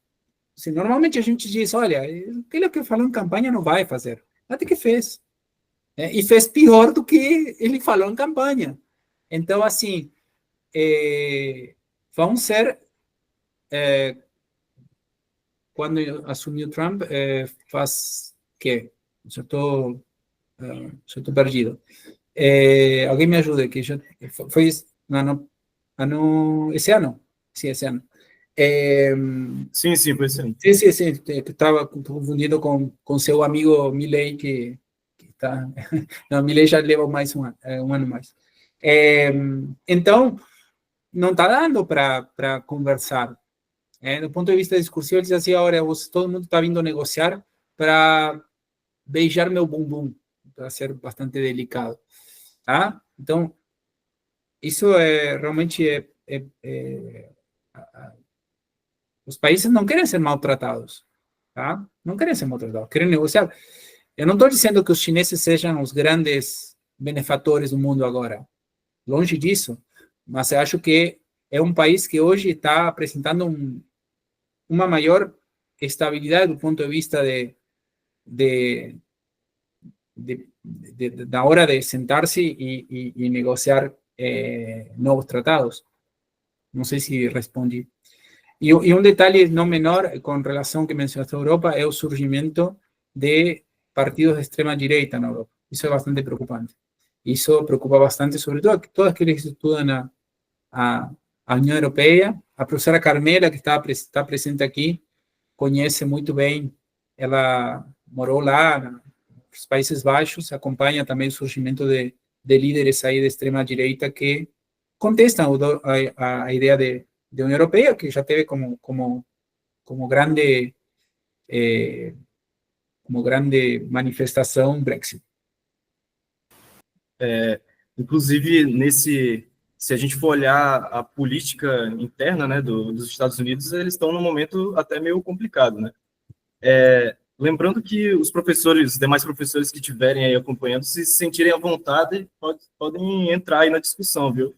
Assim, normalmente a gente diz, olha, aquilo que falou em campanha não vai fazer. Até que fez. E fez pior do que ele falou em campanha. Então, assim, vão ser... quando assumiu Trump, faz... que? Já estou perdido. Alguém me ajuda aqui. Foi... esse ano? Sim, esse ano. Sim, foi esse ano. Sim, que estava confundido com seu amigo Milley, que está... Não, Milley já leva mais um ano mais. Então, não está dando para conversar. Do ponto de vista discursivo, ele diz assim, olha, todo mundo está vindo negociar para beijar meu bumbum, para ser bastante delicado. Tá? Então, isso realmente os países não querem ser maltratados, tá? Não querem ser maltratados, querem negociar. Eu não estou dizendo que os chineses sejam os grandes benefatores do mundo agora, longe disso, mas eu acho que é um país que hoje está apresentando uma maior estabilidade do ponto de vista da hora de sentar-se e negociar novos tratados. Não sei se respondi. E um detalhe não menor com relação ao que mencionaste a Europa é o surgimento de partidos de extrema-direita na Europa. Isso é bastante preocupante. Isso preocupa bastante, sobretudo, todos aqueles que estudam a União Europeia. A professora Carmela, que está presente aqui, conhece muito bem. Ela morou lá, nos Países Baixos, acompanha também o surgimento de líderes aí de extrema-direita que contestam a ideia de União Europeia, que já teve como grande manifestação Brexit. Inclusive, se a gente for olhar a política interna, né, dos Estados Unidos, eles estão num momento até meio complicado, né? Lembrando que os demais professores que estiverem aí acompanhando, se sentirem à vontade, podem entrar aí na discussão, viu?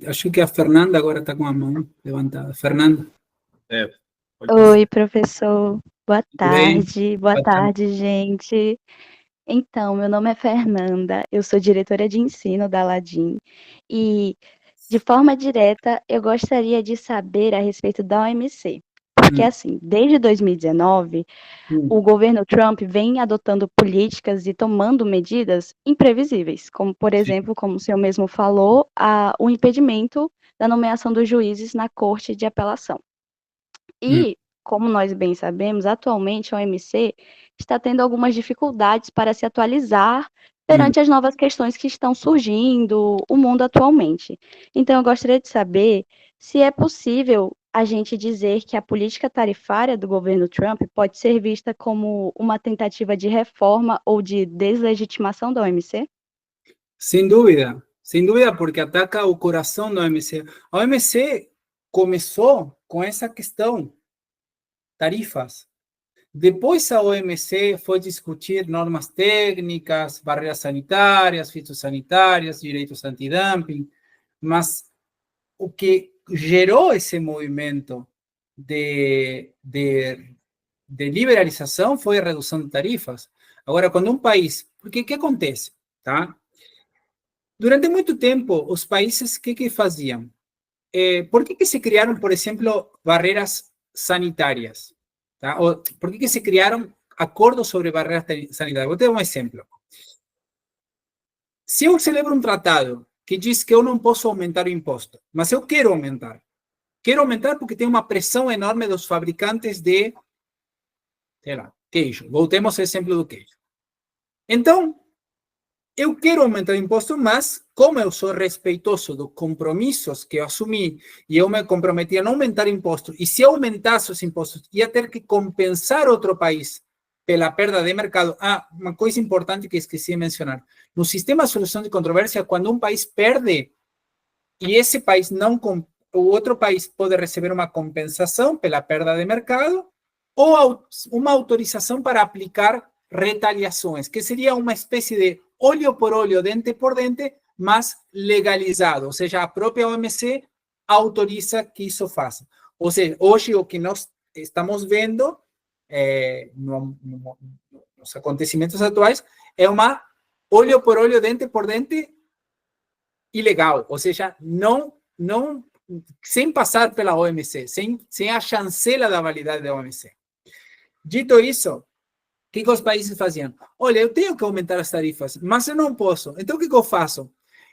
Acho que a Fernanda agora está com a mão levantada. Fernanda. Oi, professor. Boa bem? tarde. Boa tarde, gente. Então, meu nome é Fernanda, eu sou diretora de ensino da Aladim e, de forma direta, eu gostaria de saber a respeito da OMC. Porque, assim, desde 2019, o governo Trump vem adotando políticas e tomando medidas imprevisíveis, como, por exemplo, como o senhor mesmo falou, o impedimento da nomeação dos juízes na Corte de Apelação. E, como nós bem sabemos, atualmente a OMC está tendo algumas dificuldades para se atualizar perante as novas questões que estão surgindo, o mundo atualmente. Então, eu gostaria de saber se é possível a gente dizer que a política tarifária do governo Trump pode ser vista como uma tentativa de reforma ou de deslegitimação da OMC? Sem dúvida, porque ataca o coração da OMC. A OMC começou com essa questão, tarifas. Depois a OMC foi discutir normas técnicas, barreiras sanitárias, fitossanitárias, direitos antidumping, mas o que gerou esse movimento de liberalização foi a redução de tarifas. Agora, quando um país... Porque o que acontece? Tá? Durante muito tempo, os países, o que faziam? Por que se criaram, por exemplo, barreiras sanitárias? Tá? Ou, por que se criaram acordos sobre barreiras sanitárias? Vou te dar um exemplo. Se eu celebro um tratado que diz que eu não posso aumentar o imposto, mas eu quero aumentar porque tem uma pressão enorme dos fabricantes de, sei lá, queijo. Voltemos ao exemplo do queijo. Então, eu quero aumentar o imposto, mas como eu sou respeitoso dos compromissos que eu assumi e eu me comprometi a não aumentar impostos, e se eu aumentasse os impostos, ia ter que compensar outro país pela perda de mercado. Ah, uma coisa importante que esqueci de mencionar. No sistema de solução de controvérsia, quando um país perde e esse país não... O outro país pode receber uma compensação pela perda de mercado ou uma autorização para aplicar retaliações, que seria uma espécie de olho por olho, dente por dente, mas legalizado. Ou seja, a própria OMC autoriza que isso faça. Ou seja, hoje o que nós estamos vendo nos acontecimentos atuais é uma olho por olho, dente por dente ilegal. Ou seja, sem passar pela OMC, sem a chancela da validade da OMC. Dito isso, o que os países faziam? Olha, eu tenho que aumentar as tarifas, mas eu não posso. Então, o que eu faço?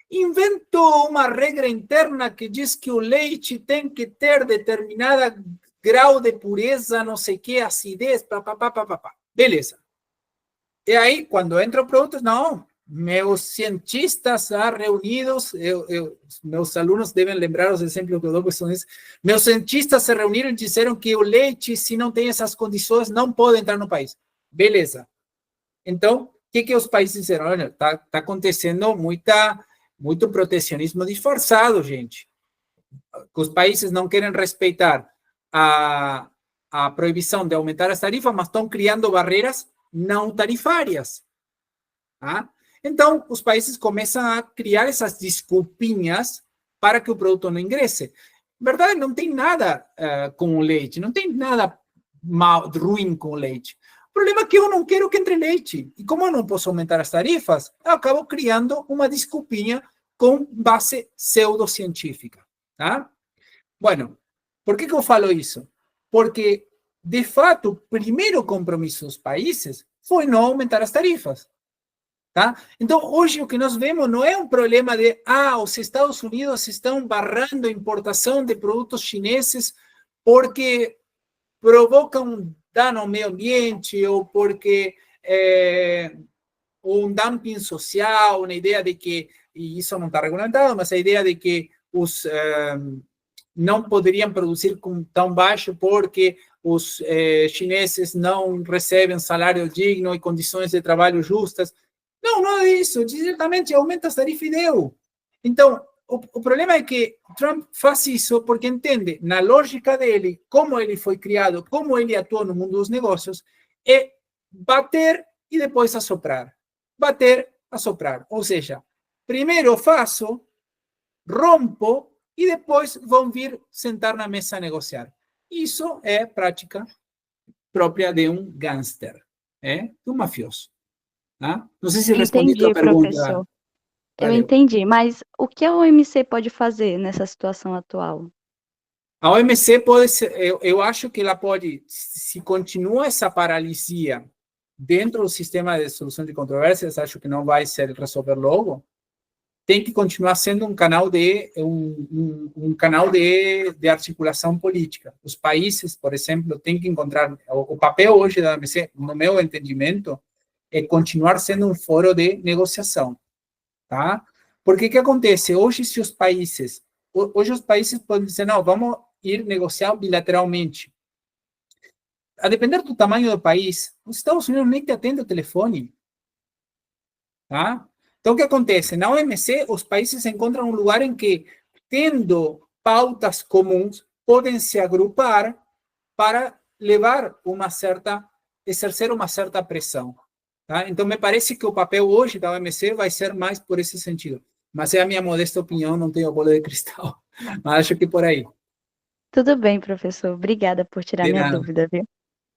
Invento uma regra interna que diz que o leite tem que ter determinado grau de pureza, não sei o que, acidez, papapá. Beleza. E aí, quando entra o produto, não... Meus cientistas reunidos, meus alunos devem lembrar os exemplos que eu dou, que são esses. Meus cientistas se reuniram e disseram que o leite, se não tem essas condições, não pode entrar no país. Beleza. Então, o que os países disseram? Olha, está acontecendo muito protecionismo disfarçado, gente. Os países não querem respeitar a proibição de aumentar as tarifas, mas estão criando barreiras não tarifárias. Tá? Então, os países começam a criar essas desculpinhas para que o produto não ingresse. Na verdade, não tem nada com o leite, não tem nada ruim com o leite. O problema é que eu não quero que entre leite. E como eu não posso aumentar as tarifas, eu acabo criando uma desculpinha com base pseudocientífica. Tá? Bueno, por que eu falo isso? Porque, de fato, o primeiro compromisso dos países foi não aumentar as tarifas. Tá? Então, hoje o que nós vemos não é um problema de os Estados Unidos estão barrando a importação de produtos chineses porque provocam dano ao meio ambiente ou porque um dumping social, na ideia de que, e isso não está regulamentado, mas a ideia de que os não poderiam produzir com tão baixo porque os chineses não recebem salário digno e condições de trabalho justas. Não, não é isso. Diretamente aumenta as tarifas e deu. Então, o problema é que Trump faz isso porque entende, na lógica dele, como ele foi criado, como ele atua no mundo dos negócios, é bater e depois assoprar. Bater, assoprar. Ou seja, primeiro eu faço, rompo e depois vão vir sentar na mesa a negociar. Isso é prática própria de um gangster, de um mafioso. Tá? Não sei se respondi a tua pergunta. Professor. Eu entendi, mas o que a OMC pode fazer nessa situação atual? A OMC pode ser, eu acho que ela pode, se continua essa paralisia dentro do sistema de solução de controvérsias, acho que não vai ser resolver logo, tem que continuar sendo um canal de articulação política. Os países, por exemplo, têm que encontrar o papel hoje da OMC, no meu entendimento, é continuar sendo um foro de negociação, tá? Porque o que acontece? Hoje os países podem dizer, não, vamos ir negociar bilateralmente. A depender do tamanho do país, os Estados Unidos nem te atendem o telefone, tá? Então, o que acontece? Na OMC, os países encontram um lugar em que, tendo pautas comuns, podem se agrupar para levar uma certa exercer uma certa pressão. Tá? Então, me parece que o papel hoje da OMC vai ser mais por esse sentido. Mas é a minha modesta opinião, não tenho bola de cristal. Mas acho que por aí. Tudo bem, professor. Obrigada por tirar De minha nada. dúvida, viu?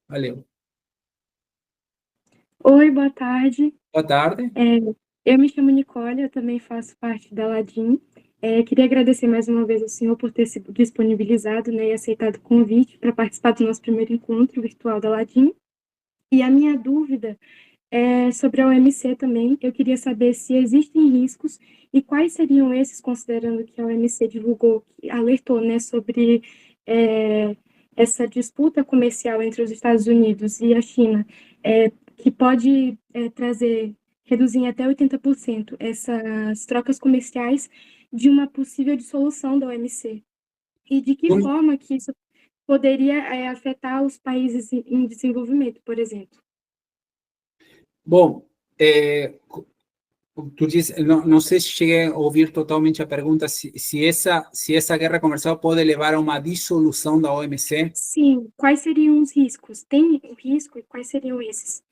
Valeu. Oi, boa tarde. Boa tarde. Eu me chamo Nicole, eu também faço parte da Ladim. Queria agradecer mais uma vez ao senhor por ter se disponibilizado, né, e aceitado o convite para participar do nosso primeiro encontro virtual da Ladim. E a minha dúvida é sobre a OMC também. Eu queria saber se existem riscos e quais seriam esses, considerando que a OMC divulgou, alertou, né, sobre essa disputa comercial entre os Estados Unidos e a China, que pode reduzir em até 80% essas trocas comerciais de uma possível dissolução da OMC. E de que forma que isso poderia afetar os países em desenvolvimento, por exemplo? Bom, tu diz, não sei se cheguei a ouvir totalmente a pergunta, se essa guerra comercial pode levar a uma dissolução da OMC. Sim, quais seriam os riscos? Tem risco e quais seriam esses?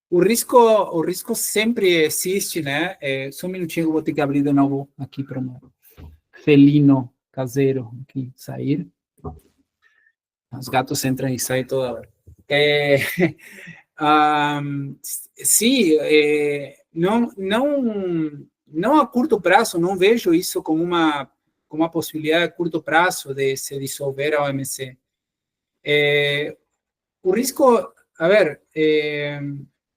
O risco sempre existe, né? Só um minutinho, eu vou ter que abrir de novo aqui para um felino caseiro aqui sair. Os gatos entram e saem toda hora. Sim, não a curto prazo, não vejo isso como uma possibilidade a curto prazo de se dissolver a OMC. O risco, a ver,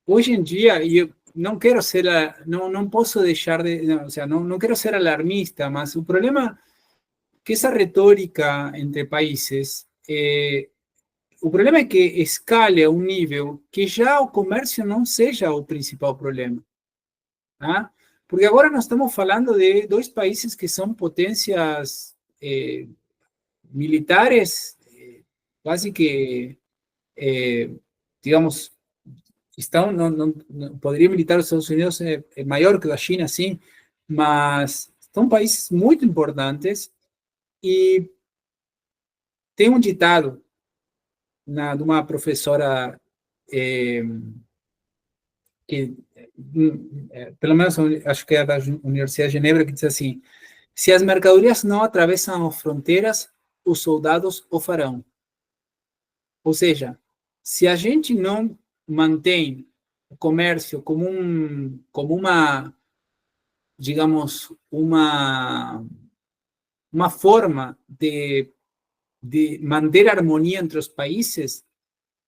hoje em dia, e eu não quero ser, não posso deixar de, não quero ser alarmista, mas o problema é que essa retórica entre países, o problema é que escale a um nível que já o comércio não seja o principal problema. Tá? Porque agora nós estamos falando de dois países que são potências militares, quase que, digamos, estão, poderia militar os Estados Unidos é maior que a China, sim, mas são países muito importantes e tem um ditado de uma professora que, pelo menos, acho que é da Universidade de Genebra, que diz assim, se as mercadorias não atravessam as fronteiras, os soldados o farão. Ou seja, se a gente não mantém o comércio como uma, digamos, uma forma de manter harmonia entre os países,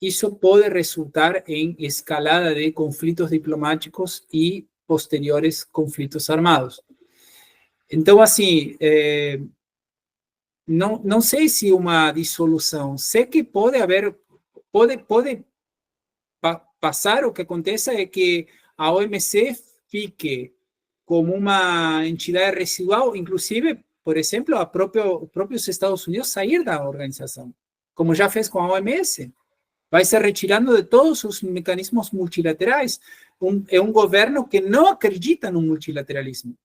isso pode resultar em escalada de conflitos diplomáticos e posteriores conflitos armados. Então, assim, não sei se uma dissolução, sei que pode haver, pode passar, o que acontece é que a OMC fique como uma entidade residual, inclusive, por exemplo, os próprios Estados Unidos sair da organização, como já fez com a OMS. Vai se retirando de todos os mecanismos multilaterais. É um governo que não acredita no multilateralismo.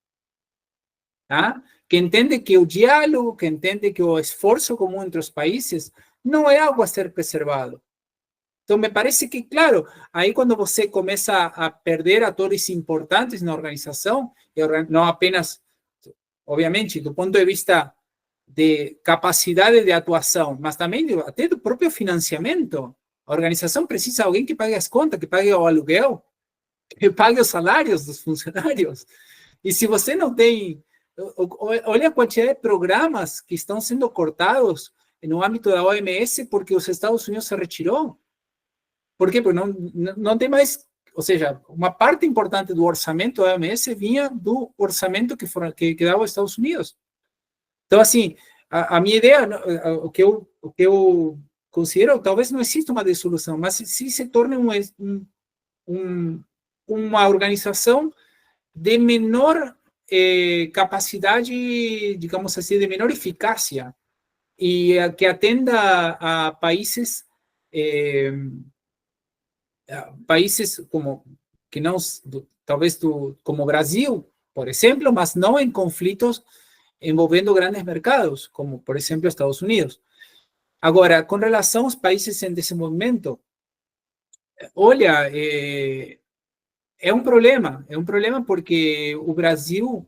Tá? Que entende que o diálogo, que entende que o esforço comum entre os países não é algo a ser preservado. Então, me parece que, claro, aí quando você começa a perder atores importantes na organização, não apenas, obviamente, do ponto de vista de capacidade de atuação, mas também até do próprio financiamento. A organização precisa de alguém que pague as contas, que pague o aluguel, que pague os salários dos funcionários. E se você não tem... Olha a quantidade de programas que estão sendo cortados no âmbito da OMS porque os Estados Unidos se retirou. Por quê? Porque não tem mais... Ou seja, uma parte importante do orçamento da OMS vinha do orçamento que dava os Estados Unidos. Então, assim, a minha ideia, o que eu considero, talvez não exista uma dissolução, mas sim se torne uma organização de menor capacidade, digamos assim, de menor eficácia, e que atenda a países como, que não, talvez como o Brasil, por exemplo, mas não em conflitos envolvendo grandes mercados, como, por exemplo, Estados Unidos. Agora, com relação aos países em desenvolvimento, olha, é um problema porque o Brasil,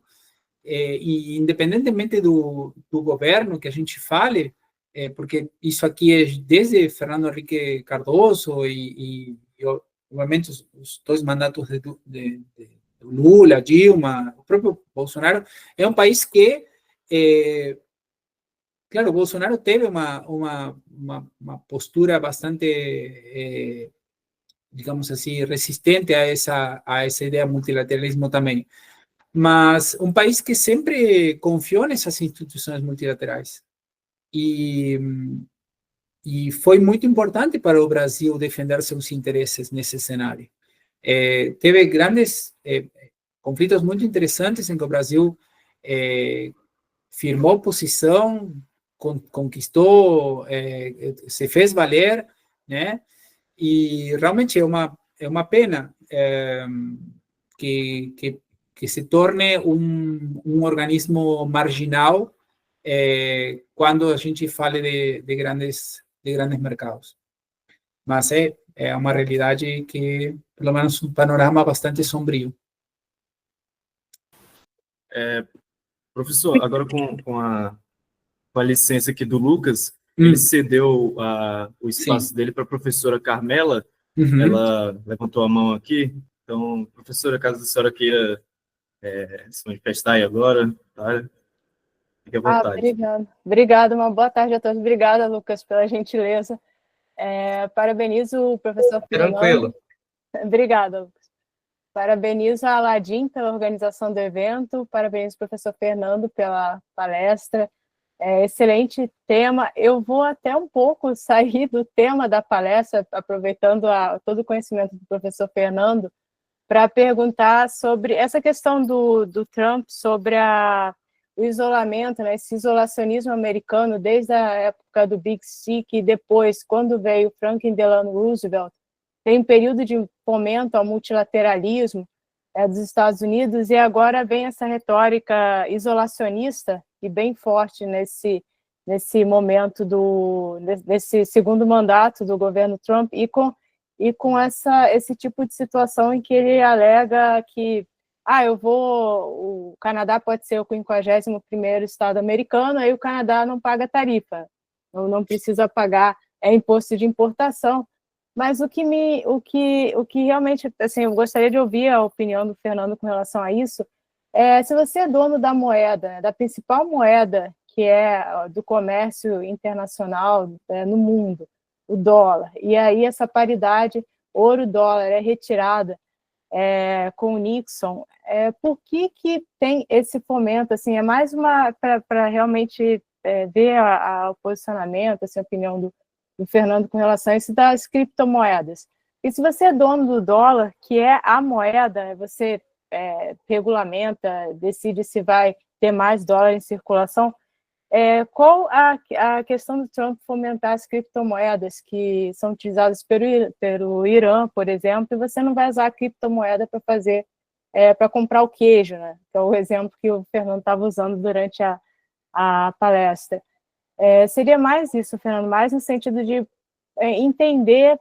e independentemente do governo que a gente fale, porque isso aqui é desde Fernando Henrique Cardoso obviamente, os dois mandatos de Lula, Dilma, o próprio Bolsonaro, é um país que, claro, o Bolsonaro teve uma postura bastante, digamos assim, resistente a essa ideia de multilateralismo também, mas um país que sempre confiou nessas instituições multilaterais. E foi muito importante para o Brasil defender seus interesses nesse cenário. Teve grandes conflitos muito interessantes em que o Brasil firmou posição, conquistou, se fez valer, né? E realmente é uma pena que se torne um organismo marginal quando a gente fale de grandes mercados. Mas é uma realidade que, pelo menos, um panorama bastante sombrio. Professor, agora com a licença aqui do Lucas, ele cedeu o espaço dele para a professora Carmela. Uhum. Ela levantou a mão aqui. Então, professora, caso a senhora queira se manifestar aí agora, tá? Fique à vontade. Obrigada. Obrigada, uma boa tarde a todos. Obrigada, Lucas, pela gentileza. Parabenizo o professor Fernando. Tranquilo. Obrigada, Lucas. Parabenizo a Aladim pela organização do evento, parabenizo o professor Fernando pela palestra. Excelente tema. Eu vou até um pouco sair do tema da palestra, aproveitando todo o conhecimento do professor Fernando, para perguntar sobre essa questão do Trump, sobre o isolamento, né, esse isolacionismo americano, desde a época do Big Stick, e depois, quando veio Franklin Delano Roosevelt, tem um período de fomento ao multilateralismo dos Estados Unidos, e agora vem essa retórica isolacionista, e bem forte nesse momento desse segundo mandato do governo Trump, e com esse tipo de situação em que ele alega que o Canadá pode ser o 51º estado americano, aí o Canadá não paga tarifa, não precisa pagar imposto de importação. Mas o que realmente, assim, eu gostaria de ouvir a opinião do Fernando com relação a isso. Se você é dono da moeda, da principal moeda que é do comércio internacional no mundo, o dólar, e aí essa paridade ouro-dólar é retirada com o Nixon, por que tem esse fomento? Assim, é mais para realmente ver o posicionamento, assim, a opinião do Fernando com relação a isso das criptomoedas. E se você é dono do dólar, que é a moeda, você regulamenta, decide se vai ter mais dólar em circulação, qual a questão do Trump fomentar as criptomoedas que são utilizadas pelo Irã, por exemplo, e você não vai usar a criptomoeda para fazer, para comprar o queijo, né? Que é o exemplo que o Fernando estava usando durante a palestra. Seria mais isso, Fernando, mais no sentido de entender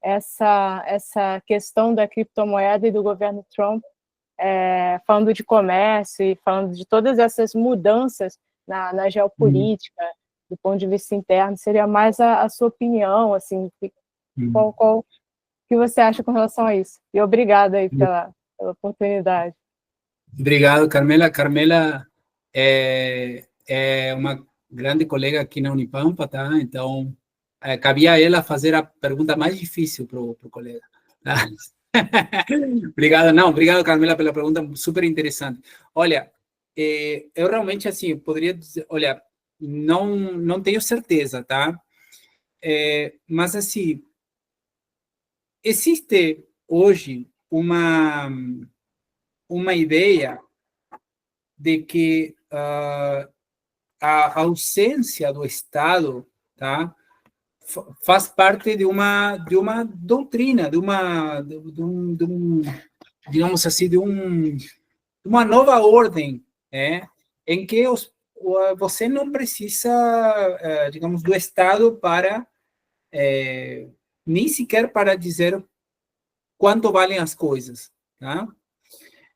essa questão da criptomoeda e do governo Trump, falando de comércio e falando de todas essas mudanças na geopolítica, do ponto de vista interno. Seria mais a sua opinião, assim, qual que você acha com relação a isso? E obrigada aí pela oportunidade. Obrigado, Carmela. Carmela é uma grande colega aqui na Unipampa, tá? Então, cabia a ela fazer a pergunta mais difícil para o colega. Tá? Obrigado, Carmela, pela pergunta super interessante. Olha, eu realmente, assim, poderia dizer, olha, não tenho certeza, tá? Mas, assim, existe hoje uma ideia de que a ausência do Estado, tá, faz parte de uma doutrina, digamos assim, de uma nova ordem, em que você não precisa, digamos, do Estado para nem sequer para dizer quanto valem as coisas, tá?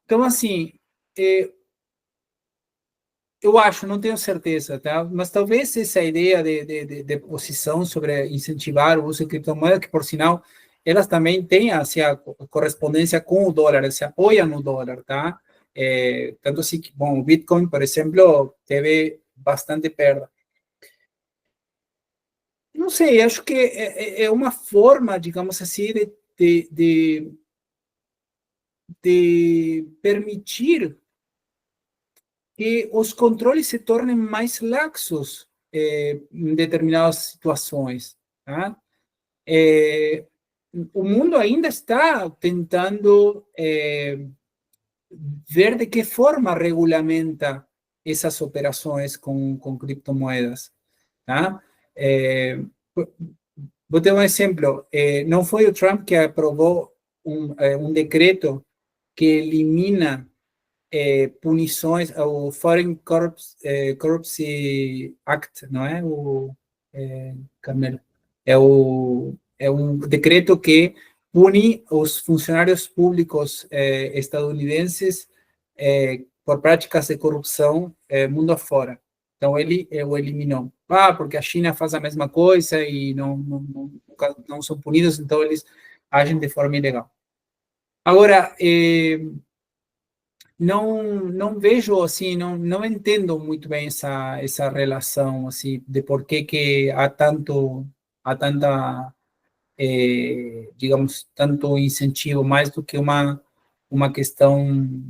Então, assim, eu acho, não tenho certeza, tá? Mas talvez essa ideia de posição sobre incentivar o uso de criptomoedas, que, por sinal, elas também têm assim, a correspondência com o dólar, se apoiam no dólar, tá? Tanto assim que, bom, o Bitcoin, por exemplo, teve bastante perda. Não sei, acho que é uma forma, digamos assim, de permitir que os controles se tornem mais laxos em determinadas situações, tá? O mundo ainda está tentando ver de que forma regulamenta essas operações com criptomoedas, tá? Vou ter um exemplo. Não foi o Trump que aprovou um decreto que elimina punições, o Foreign Corrupt Act, não é? Carmelo? É um decreto que pune os funcionários públicos estadunidenses por práticas de corrupção mundo afora. Então, ele o eliminou. Porque a China faz a mesma coisa e não são punidos, então eles agem de forma ilegal. Agora, não vejo assim, não entendo muito bem essa relação assim de por que há tanta digamos tanto incentivo mais do que uma questão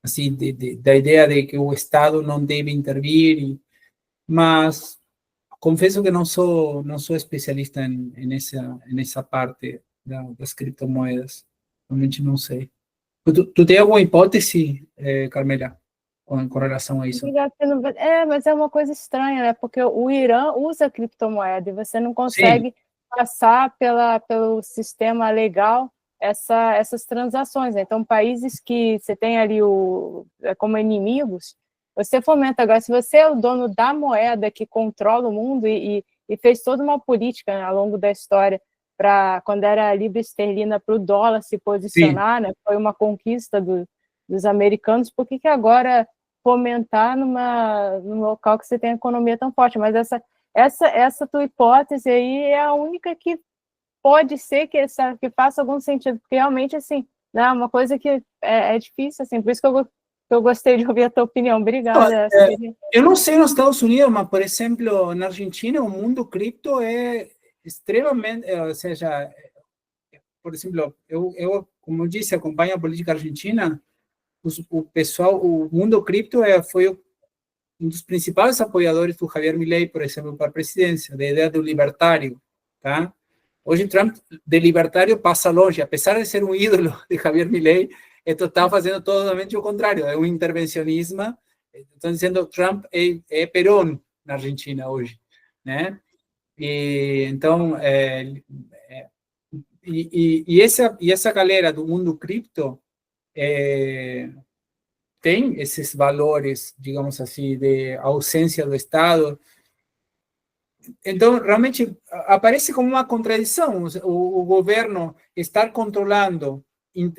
assim da ideia de que o Estado não deve intervir, mas confesso que não sou especialista nessa parte das criptomoedas, realmente não sei. Tu tem alguma hipótese, Carmela, com relação a isso? Mas é uma coisa estranha, né? Porque o Irã usa criptomoeda e você não consegue Sim. passar pelo sistema legal essas transações. Então, países que você tem ali como inimigos, você fomenta. Agora, se você é o dono da moeda que controla o mundo e fez toda uma política, né, ao longo da história, para quando era a libra esterlina para o dólar se posicionar, né? Foi uma conquista dos americanos. Por que agora fomentar num local que você tem a economia tão forte? Mas essa tua hipótese aí é a única que pode ser que faça algum sentido, porque realmente, assim, né, uma coisa que é difícil, assim, por isso que eu gostei de ouvir a tua opinião. Obrigada. Eu não sei nos Estados Unidos, mas, por exemplo, na Argentina, o mundo cripto é extremamente, ou seja, por exemplo, eu como eu disse, acompanho a política argentina, o mundo cripto foi um dos principais apoiadores do Javier Milei, por exemplo, para a presidência, da ideia do libertário, tá? Hoje, Trump, de libertário, passa longe, apesar de ser um ídolo de Javier Milei, está fazendo totalmente o contrário, é um intervencionismo. Estão dizendo que Trump é Perón na Argentina hoje, né? Então, essa galera do mundo cripto tem esses valores, digamos assim, de ausência do Estado. Então, realmente, aparece como uma contradição o governo estar controlando,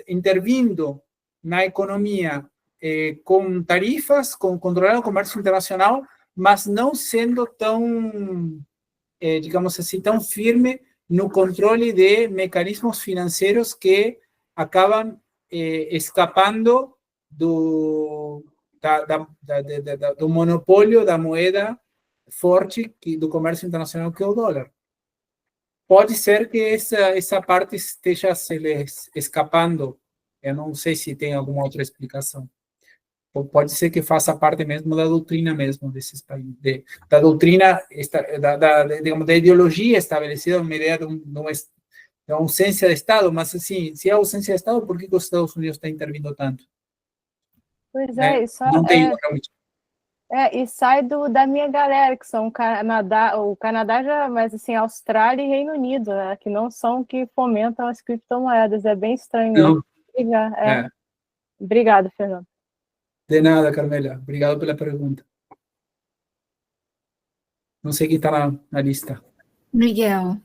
intervindo na economia com tarifas, controlando o comércio internacional, mas não sendo tão, digamos assim, tão firme no controle de mecanismos financeiros que acabam escapando do monopólio da moeda forte do comércio internacional, que é o dólar. Pode ser que essa parte esteja se lhes escapando. Eu não sei se tem alguma outra explicação. Pode ser que faça parte mesmo da doutrina mesmo desses países, da doutrina, digamos, da ideologia estabelecida, uma ideia de uma ausência de Estado, mas assim, se há ausência de Estado, por que os Estados Unidos estão intervindo tanto? Pois é, isso não tem realmente. e sai da minha galera, que são o Canadá já, mas assim, Austrália e Reino Unido, né, que não são que fomentam as criptomoedas. É bem estranho. Né? Obrigado, Fernando. De nada, Carmela. Obrigado pela pergunta. Não sei quem está na lista. Miguel.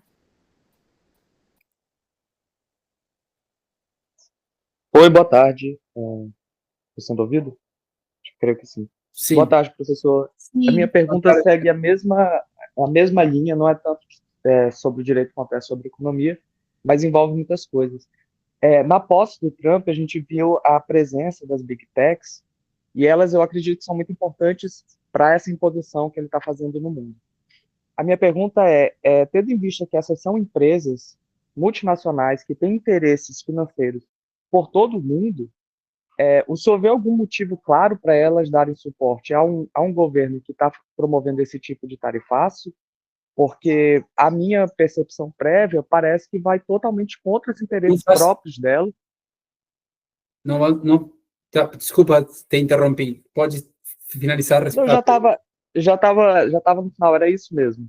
Oi, boa tarde. Estou sendo ouvido? Creio que sim. Boa Sim. tarde, professor. A minha Sim. pergunta segue a mesma linha, não é tanto sobre o direito quanto é sobre economia, mas envolve muitas coisas. Na posse do Trump, a gente viu a presença das Big Techs, e elas eu acredito que são muito importantes para essa imposição que ele está fazendo no mundo. A minha pergunta tendo em vista que essas são empresas multinacionais que têm interesses financeiros por todo o mundo, o senhor vê algum motivo claro para elas darem suporte a um governo que está promovendo esse tipo de tarifaço? Porque a minha percepção prévia parece que vai totalmente contra os Não interesses faz, próprios dela. não, desculpa, te interrompi. Pode finalizar a Eu já resposta. estava já tava no final, era isso mesmo.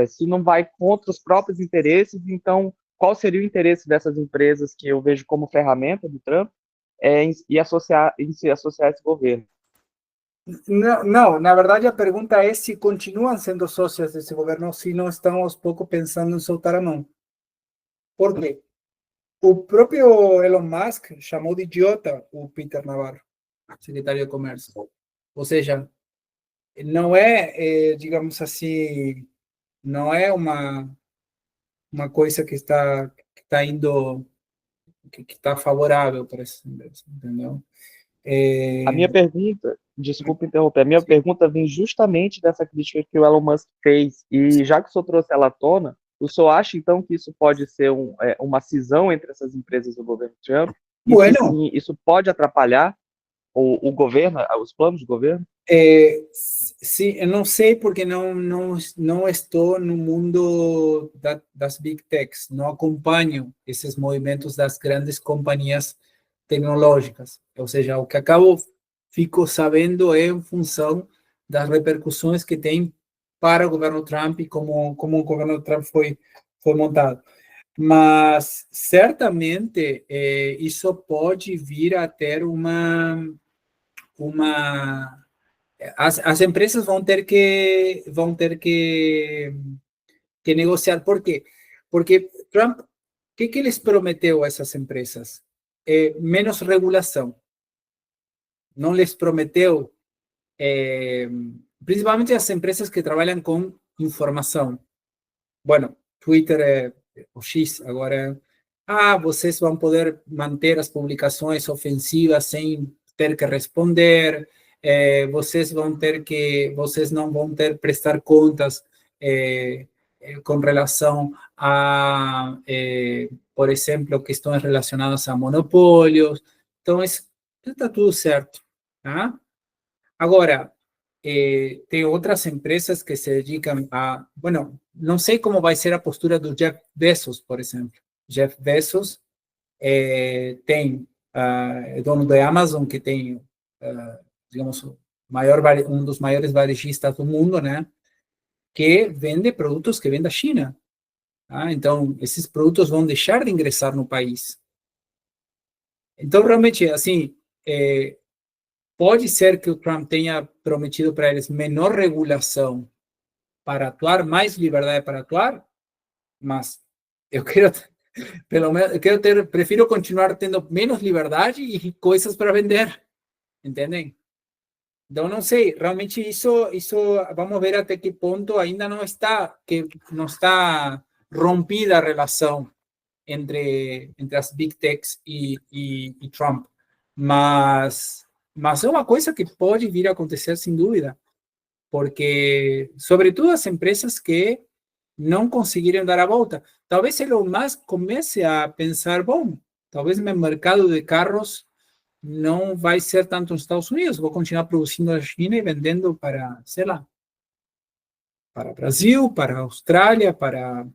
Se não vai contra os próprios interesses, então qual seria o interesse dessas empresas que eu vejo como ferramenta do Trump em se associar a esse governo? Não, na verdade a pergunta é se continuam sendo sócias desse governo ou se não estão aos poucos pensando em soltar a mão. Por quê? O próprio Elon Musk chamou de idiota o Peter Navarro, secretário de Comércio. Ou seja, não digamos assim, não é uma coisa que está indo, que está favorável para essa empresa, entendeu? A minha pergunta, desculpa interromper, a minha pergunta vem justamente dessa crítica que o Elon Musk fez, e já que o senhor trouxe ela à tona, o senhor acha então que isso pode ser uma cisão entre essas empresas do governo Trump? E se Bueno, sim, isso pode atrapalhar o governo, os planos do governo? sim, eu não sei porque não estou no mundo das Big Techs, não acompanho esses movimentos das grandes companhias tecnológicas. Ou seja, o que fico sabendo é em função das repercussões que tem para o governo Trump e como o governo Trump foi montado. Mas, certamente, isso pode vir a ter as empresas vão ter que negociar. Por quê? Porque Trump, o que eles prometeu a essas empresas? Menos regulação. Não lhes prometeu, principalmente as empresas que trabalham com informação. Bueno, Twitter o X agora. Vocês vão poder manter as publicações ofensivas sem ter que responder. Vocês não vão ter que prestar contas com relação por exemplo, questões relacionadas a monopólios. Então, está tudo certo, tá? Agora, tem outras empresas que se dedicam bueno, não sei como vai ser a postura do Jeff Bezos, por exemplo. Jeff Bezos é dono da Amazon, que tem, digamos, um dos maiores varejistas do mundo, né? Que vende produtos que vem da China. Tá? Então, esses produtos vão deixar de ingressar no país. Então, realmente, assim, pode ser que o Trump tenha prometido para eles menor regulação para atuar, mais liberdade para atuar, mas eu quero, pelo menos, prefiro continuar tendo menos liberdade e coisas para vender, entendem? Então, não sei, realmente isso vamos ver até que ponto ainda não está rompida a relação entre as Big Techs e Trump, mas é uma coisa que pode vir a acontecer sem dúvida, porque, sobretudo, as empresas que não conseguiram dar a volta. Talvez Elon Musk comece a pensar, bom, talvez meu mercado de carros não vai ser tanto nos Estados Unidos, vou continuar produzindo na China e vendendo para, sei lá, para Brasil, para Austrália, para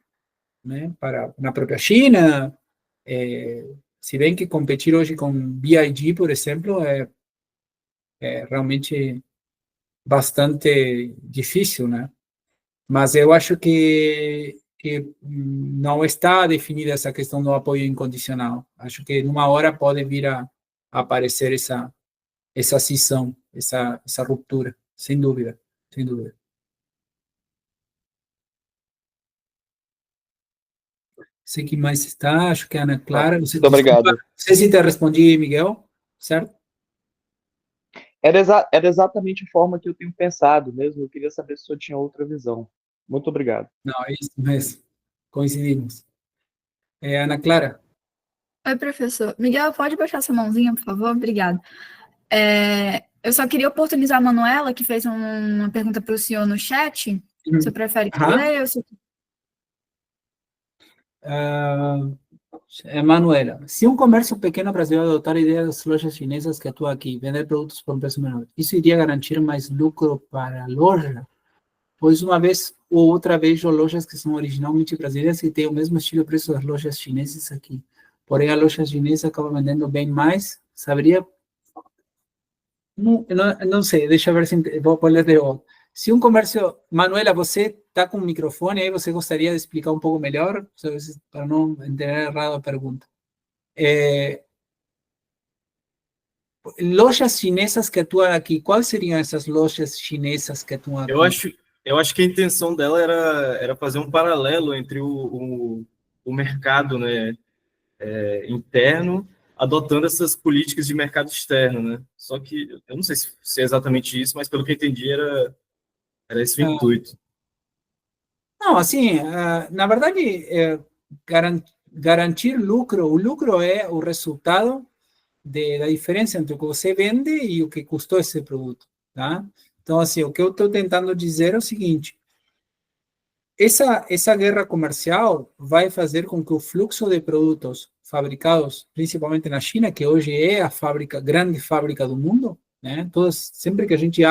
na própria China. Se bem que competir hoje com BYD, por exemplo, é realmente bastante difícil, né? Mas eu acho que não está definida essa questão do apoio incondicional. Acho que numa hora pode vir a aparecer essa cisão, essa ruptura, sem dúvida, sem dúvida. Sei que mais está, acho que a Ana Clara. Você, Muito obrigado. desculpa, não sei se te respondi, Miguel, certo? Era exatamente a forma que eu tenho pensado mesmo. Eu queria saber se o senhor tinha outra visão. Muito obrigado. Não, é isso mesmo. Coincidimos. Ana Clara. Oi, professor. Miguel, pode baixar sua mãozinha, por favor? Obrigado. Eu só queria oportunizar a Manuela, que fez uma pergunta para o senhor no chat. Você prefere que eu leia? Ou você... Manuela, se um comércio pequeno brasileiro adotar a ideia das lojas chinesas que atuam aqui, vender produtos por um preço menor, isso iria garantir mais lucro para a loja? Pois uma vez ou outra vejo lojas que são originalmente brasileiras e têm o mesmo estilo de preço das lojas chinesas aqui. Porém, a loja chinesa acaba vendendo bem mais. Saberia? Não sei, deixa eu ver se vou ler de novo. Se um comércio... Manuela, você está com o microfone aí, você gostaria de explicar um pouco melhor? Para não entender errado a pergunta. Lojas chinesas que atuam aqui, quais seriam essas lojas chinesas que atuam aqui? Eu acho que a intenção dela era fazer um paralelo entre o mercado, né, interno, adotando essas políticas de mercado externo, né? Só que eu não sei se é exatamente isso, mas pelo que eu entendi era esse o intuito. Não, assim, na verdade, garantir lucro, o lucro é o resultado da diferença entre o que você vende e o que custou esse produto, tá? Então, assim, o que eu estou tentando dizer é o seguinte: essa guerra comercial vai fazer com que o fluxo de produtos fabricados, principalmente na China, que hoje é a grande fábrica do mundo, né? Sempre que a gente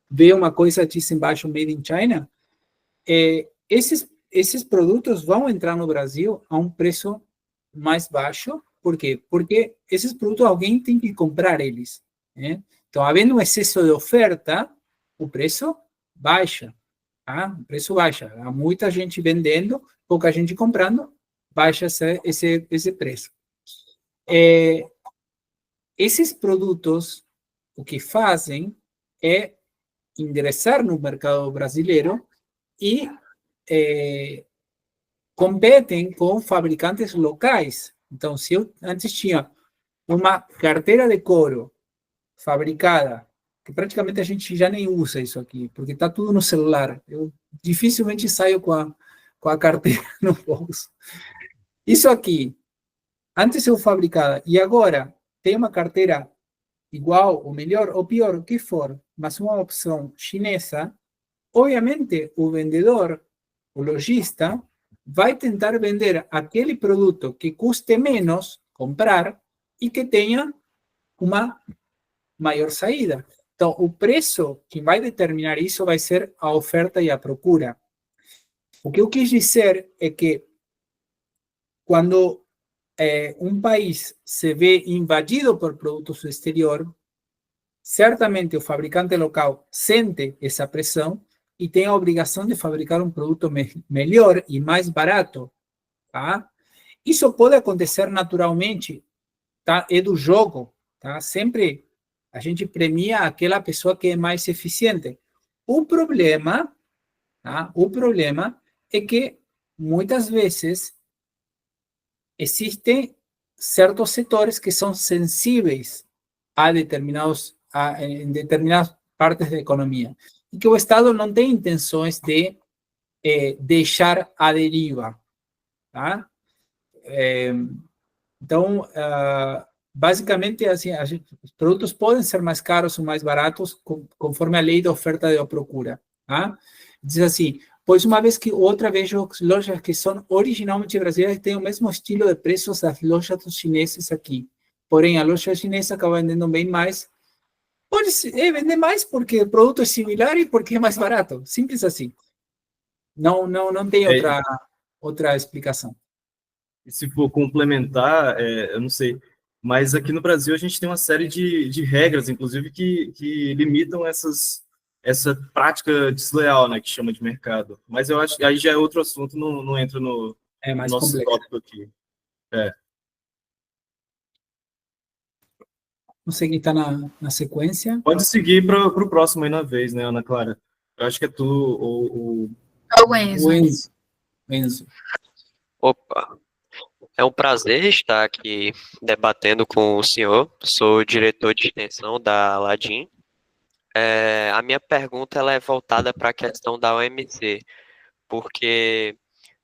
vê uma coisa diz embaixo Made in China, esses produtos vão entrar no Brasil a um preço mais baixo. Por quê? Porque esses produtos alguém tem que comprar eles, né? Então, havendo um excesso de oferta, o preço baixa. Tá? O preço baixa. Há muita gente vendendo, pouca gente comprando, baixa esse preço. Esses produtos, o que fazem é ingressar no mercado brasileiro e competem com fabricantes locais. Então, se eu antes tinha uma carteira de couro fabricada, que praticamente a gente já nem usa isso aqui, porque está tudo no celular. Eu dificilmente saio com a carteira no bolso. Isso aqui, antes eu fabricava, e agora tem uma carteira igual, ou melhor, ou pior, o que for, mas uma opção chinesa, obviamente o vendedor, o lojista, vai tentar vender aquele produto que custe menos comprar e que tenha uma maior saída. Então, o preço que vai determinar isso vai ser a oferta e a procura. O que eu quis dizer é que quando um país se vê invadido por produtos do exterior, certamente o fabricante local sente essa pressão e tem a obrigação de fabricar um produto melhor e mais barato. Tá? Isso pode acontecer naturalmente, tá? É do jogo. Tá? Sempre a gente premia aquela pessoa que é mais eficiente. O problema, tá? O problema é que muitas vezes existem certos setores que são sensíveis em determinadas partes da economia e que o Estado não tem intenções de deixar à deriva, tá? Então, basicamente, assim, os produtos podem ser mais caros ou mais baratos conforme a lei da oferta e da procura, tá? Diz assim, pois uma vez que outra vejo lojas que são originalmente brasileiras têm o mesmo estilo de preços das lojas dos chineses aqui. Porém, a loja chinesa acaba vendendo bem mais. Pode vender mais porque o produto é similar e porque é mais barato. Simples assim. Não tem outra explicação. E se for complementar, eu não sei, mas aqui no Brasil a gente tem uma série de regras, inclusive, que limitam essa prática desleal, né, que chama de mercado. Mas eu acho que aí já é outro assunto, não entra no nosso tópico aqui. Não sei quem está na sequência. Pode seguir para o próximo aí na vez, né, Ana Clara? Eu acho que é tu ou o Enzo. Enzo. Opa, É um prazer estar aqui debatendo com o senhor. Sou diretor de extensão da Aladim. A minha pergunta ela é voltada para a questão da OMC, porque,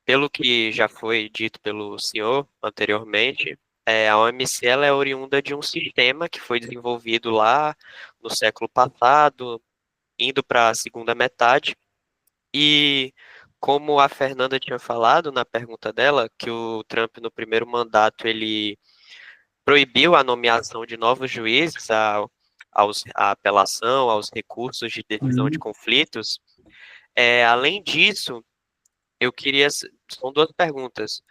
pelo que já foi dito pelo senhor anteriormente, a OMC ela é oriunda de um sistema que foi desenvolvido lá no século passado, indo para a segunda metade, e como a Fernanda tinha falado na pergunta dela, que o Trump no primeiro mandato ele proibiu a nomeação de novos juízes, à apelação, aos recursos de decisão de conflitos. Além disso, eu queria, são duas perguntas.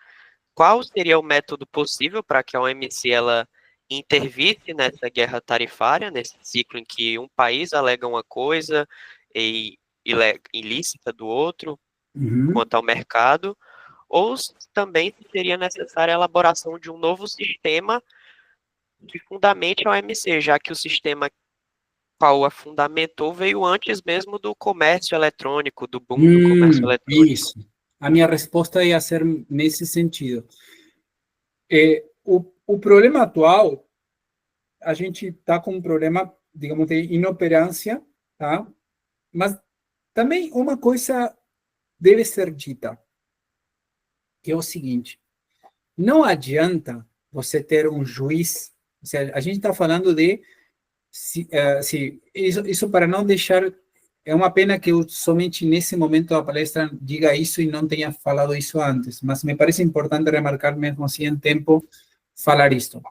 Qual seria o método possível para que a OMC ela intervisse nessa guerra tarifária, nesse ciclo em que um país alega uma coisa e ilícita do outro quanto ao mercado, ou também seria necessária a elaboração de um novo sistema que fundamente a OMC, já que o sistema qual a fundamentou veio antes mesmo do comércio eletrônico, do boom do comércio eletrônico. Isso. A minha resposta ia ser nesse sentido. O problema atual, a gente está com um problema, digamos, de inoperância, tá? Mas também uma coisa deve ser dita, que é o seguinte: não adianta você ter um juiz, ou seja, a gente está falando de, isso para não deixar, é uma pena que eu somente nesse momento da palestra diga isso e não tenha falado isso antes, mas me parece importante remarcar mesmo assim em tempo falar isto.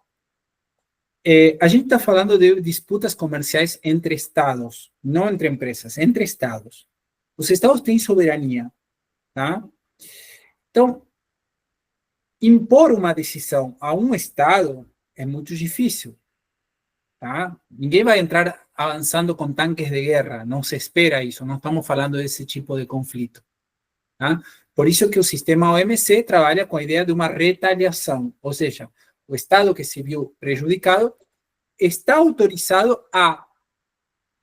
A gente está falando de disputas comerciais entre estados, não entre empresas, entre estados. Os estados têm soberania, tá? Então, impor uma decisão a um estado é muito difícil, tá? Ninguém vai entrar avançando com tanques de guerra, não se espera isso, não estamos falando desse tipo de conflito, tá? Por isso que o sistema OMC trabalha com a ideia de uma retaliação, ou seja, o estado que se viu prejudicado está autorizado a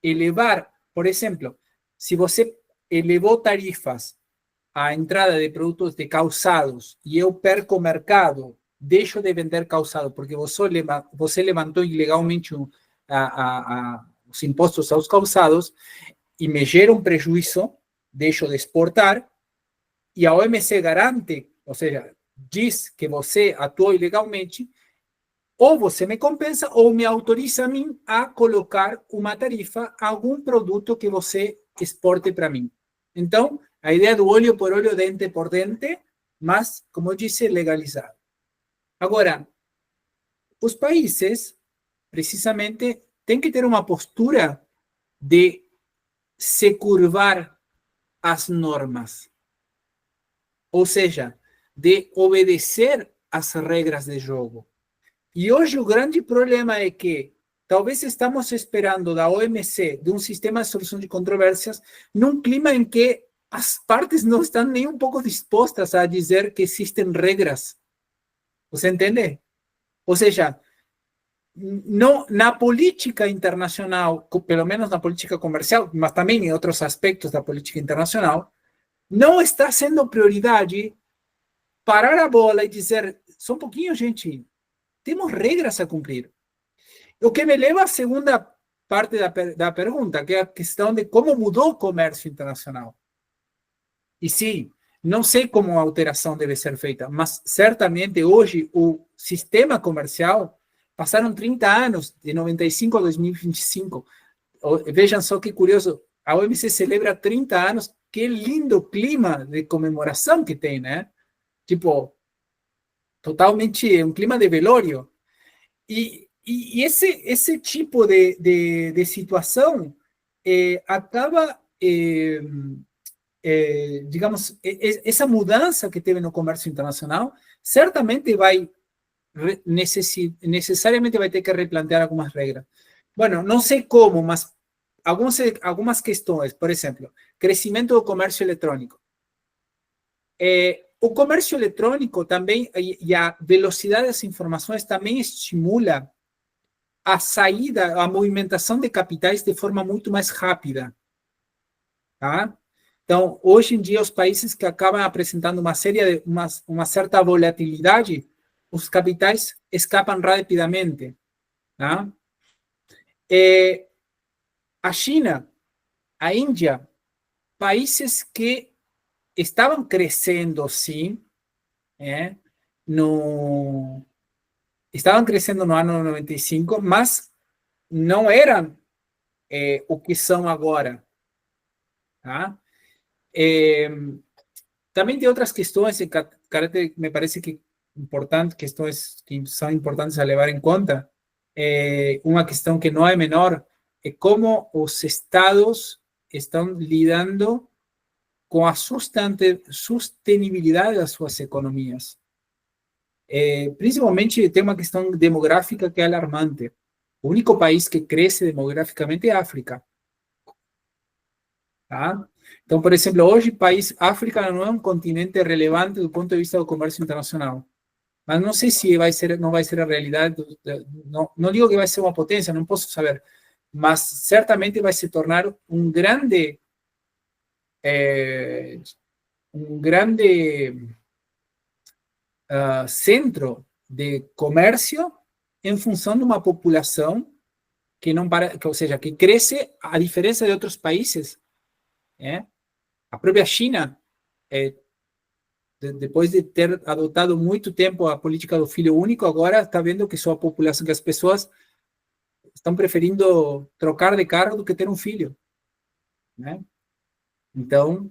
elevar, por exemplo, se você elevou tarifas à entrada de produtos de calçados e eu perco o mercado, deixo de vender calçado porque você levantou ilegalmente os impostos aos calçados e me gera um prejuízo, deixo de exportar, e a OMC garante, ou seja, diz que você atuou ilegalmente, ou você me compensa ou me autoriza a mim a colocar uma tarifa a algum produto que você exporte para mim. Então, a ideia do olho por olho, dente por dente, mas, como eu disse, legalizado. Agora, os países, precisamente, têm que ter uma postura de se curvar às normas. Ou seja, de obedecer às regras de jogo. E hoje o grande problema é que talvez estamos esperando da OMC, de um sistema de solução de controvérsias, num clima em que as partes não estão nem um pouco dispostas a dizer que existem regras. Você entende? Ou seja, não, na política internacional, pelo menos na política comercial, mas também em outros aspectos da política internacional, não está sendo prioridade parar a bola e dizer, só um pouquinho, gente, temos regras a cumprir. O que me leva à segunda parte da pergunta, que é a questão de como mudou o comércio internacional. E sim, não sei como a alteração deve ser feita, mas certamente hoje o sistema comercial, passaram 30 anos, de 95 a 2025. Vejam só que curioso, a OMC celebra 30 anos, que lindo clima de comemoração que tem, né? Tipo, totalmente um clima de velório. E esse tipo de situação acaba, digamos, essa mudança que teve no comércio internacional, certamente vai, necessariamente vai ter que replantear algumas regras. Bueno, não sei como, mas algumas questões, por exemplo, crescimento do comércio eletrônico. O comércio eletrônico também, e a velocidade das informações também estimula a saída, a movimentação de capitais de forma muito mais rápida. Tá? Então, hoje em dia, os países que acabam apresentando uma certa volatilidade os capitais escapam rapidamente. Tá? A China, a Índia, países que estavam crescendo, sim, estavam crescendo no ano 95, mas não eram o que são agora. Tá? Também tem outras questões de caráter, me parece que importante, questões que são importantes a levar em conta. Uma questão que não é menor é como os estados estão lidando com a sustentabilidade das suas economias. Principalmente tem uma questão demográfica que é alarmante. O único país que cresce demograficamente é a África. Tá? Então, por exemplo, hoje África não é um continente relevante do ponto de vista do comércio internacional. Mas não sei se não vai ser a realidade. Não digo que vai ser uma potência, não posso saber. Mas certamente vai se tornar um grande centro de comércio em função de uma população que não para, ou seja, que cresce a diferença de outros países. A própria China, depois de ter adotado muito tempo a política do filho único, agora está vendo que sua população, que as pessoas estão preferindo trocar de carro do que ter um filho. Então,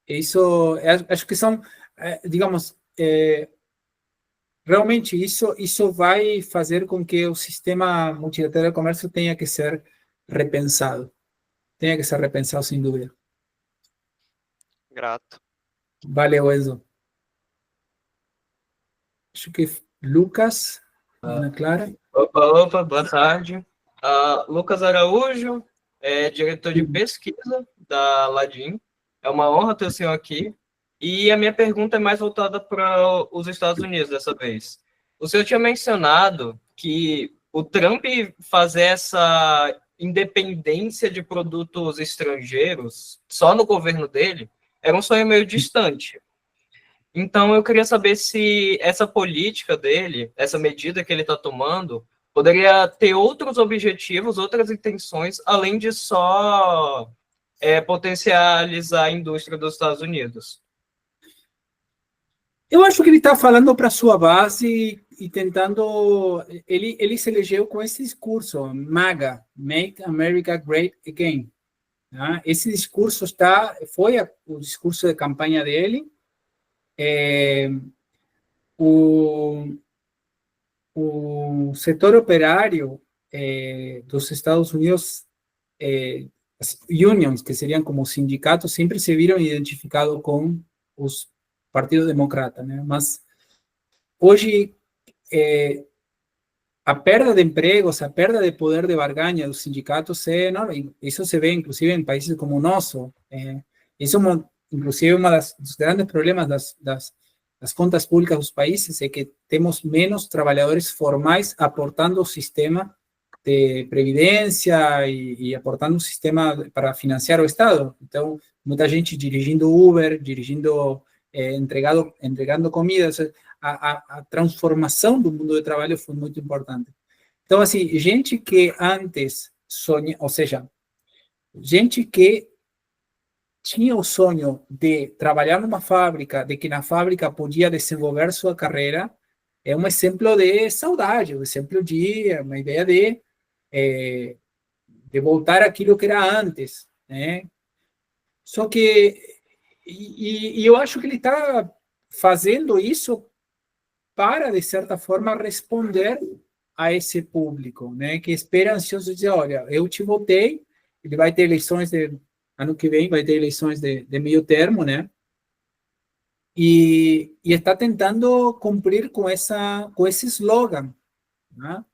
isso, acho que são, digamos, realmente isso vai fazer com que o sistema multilateral de comércio tenha que ser repensado. Tenha que ser repensado, sem dúvida. Grato. Valeu, Enzo. Acho que Lucas, Ana Clara. Opa, boa tarde. Lucas Araújo, diretor de pesquisa da Ladim. É uma honra ter o senhor aqui. E a minha pergunta é mais voltada para os Estados Unidos dessa vez. O senhor tinha mencionado que o Trump fazer essa independência de produtos estrangeiros só no governo dele era um sonho meio distante. Então, eu queria saber se essa política dele, essa medida que ele está tomando, poderia ter outros objetivos, outras intenções, além de só potencializar a indústria dos Estados Unidos. Eu acho que ele está falando para sua base e tentando... Ele se elegeu com esse discurso, MAGA, Make America Great Again. Tá? Esse discurso foi o discurso de campanha dele. O setor operário dos Estados Unidos, as unions, que seriam como sindicatos, sempre se viram identificados com os Partido Democrata, né? Mas hoje a perda de empregos, a perda de poder de barganha dos sindicatos é enorme. Isso se vê, inclusive, em países como o nosso. Isso, inclusive, um dos grandes problemas das contas públicas dos países é que temos menos trabalhadores formais aportando ao sistema de previdência e aportando um sistema para financiar o Estado. Então, muita gente dirigindo Uber, entregando comida. A transformação do mundo do trabalho foi muito importante. Então, assim, gente que antes sonha, ou seja, gente que tinha o sonho de trabalhar numa fábrica, de que na fábrica podia desenvolver sua carreira, é um exemplo de saudade, um exemplo de uma ideia de voltar àquilo que era antes, né? Só que eu acho que ele está fazendo isso para, de certa forma, responder a esse público, né, que espera ansioso dizer, olha, eu te votei, ele vai ter eleições ano que vem, vai ter eleições de meio termo, né, e está tentando cumprir com esse slogan, né?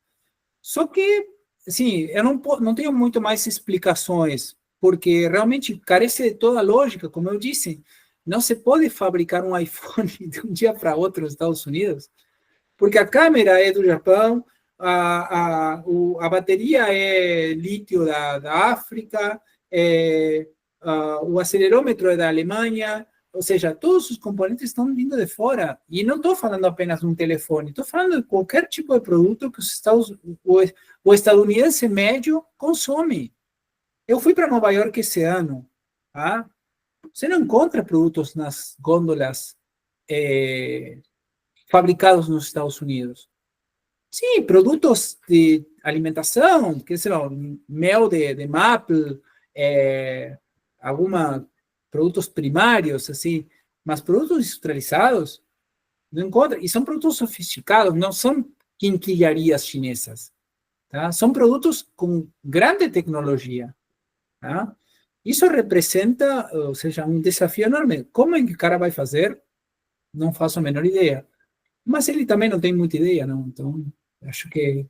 Só que, assim, eu não tenho muito mais explicações, porque realmente carece de toda a lógica, como eu disse. Não se pode fabricar um iPhone de um dia para outro nos Estados Unidos, porque a câmera é do Japão, a bateria é lítio da África, o acelerômetro é da Alemanha, ou seja, todos os componentes estão vindo de fora. E não estou falando apenas de um telefone, estou falando de qualquer tipo de produto que o estadunidense médio consome. Eu fui para Nova York esse ano, tá? Você não encontra produtos nas gôndolas fabricados nos Estados Unidos. Sim, produtos de alimentação, que sei lá, mel de maple, produtos primários, assim, mas produtos industrializados não encontra. E são produtos sofisticados, não são quinquilharias chinesas, tá? São produtos com grande tecnologia, tá? Isso representa, ou seja, um desafio enorme. Como é que o cara vai fazer? Não faço a menor ideia. Mas ele também não tem muita ideia, não? Então, acho que,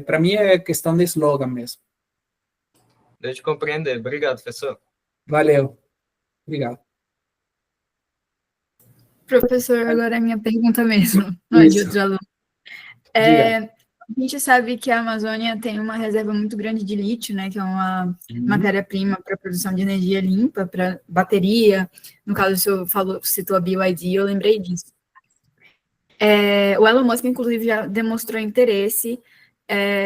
para mim, é questão de slogan mesmo. Deixa eu compreender. Obrigado, professor. Valeu. Obrigado. Professor, agora é a minha pergunta mesmo, não é de outro aluno. A gente sabe que a Amazônia tem uma reserva muito grande de lítio, né, que é uma matéria-prima para a produção de energia limpa, para bateria. No caso, o senhor citou a BYD, eu lembrei disso. O Elon Musk, inclusive, já demonstrou interesse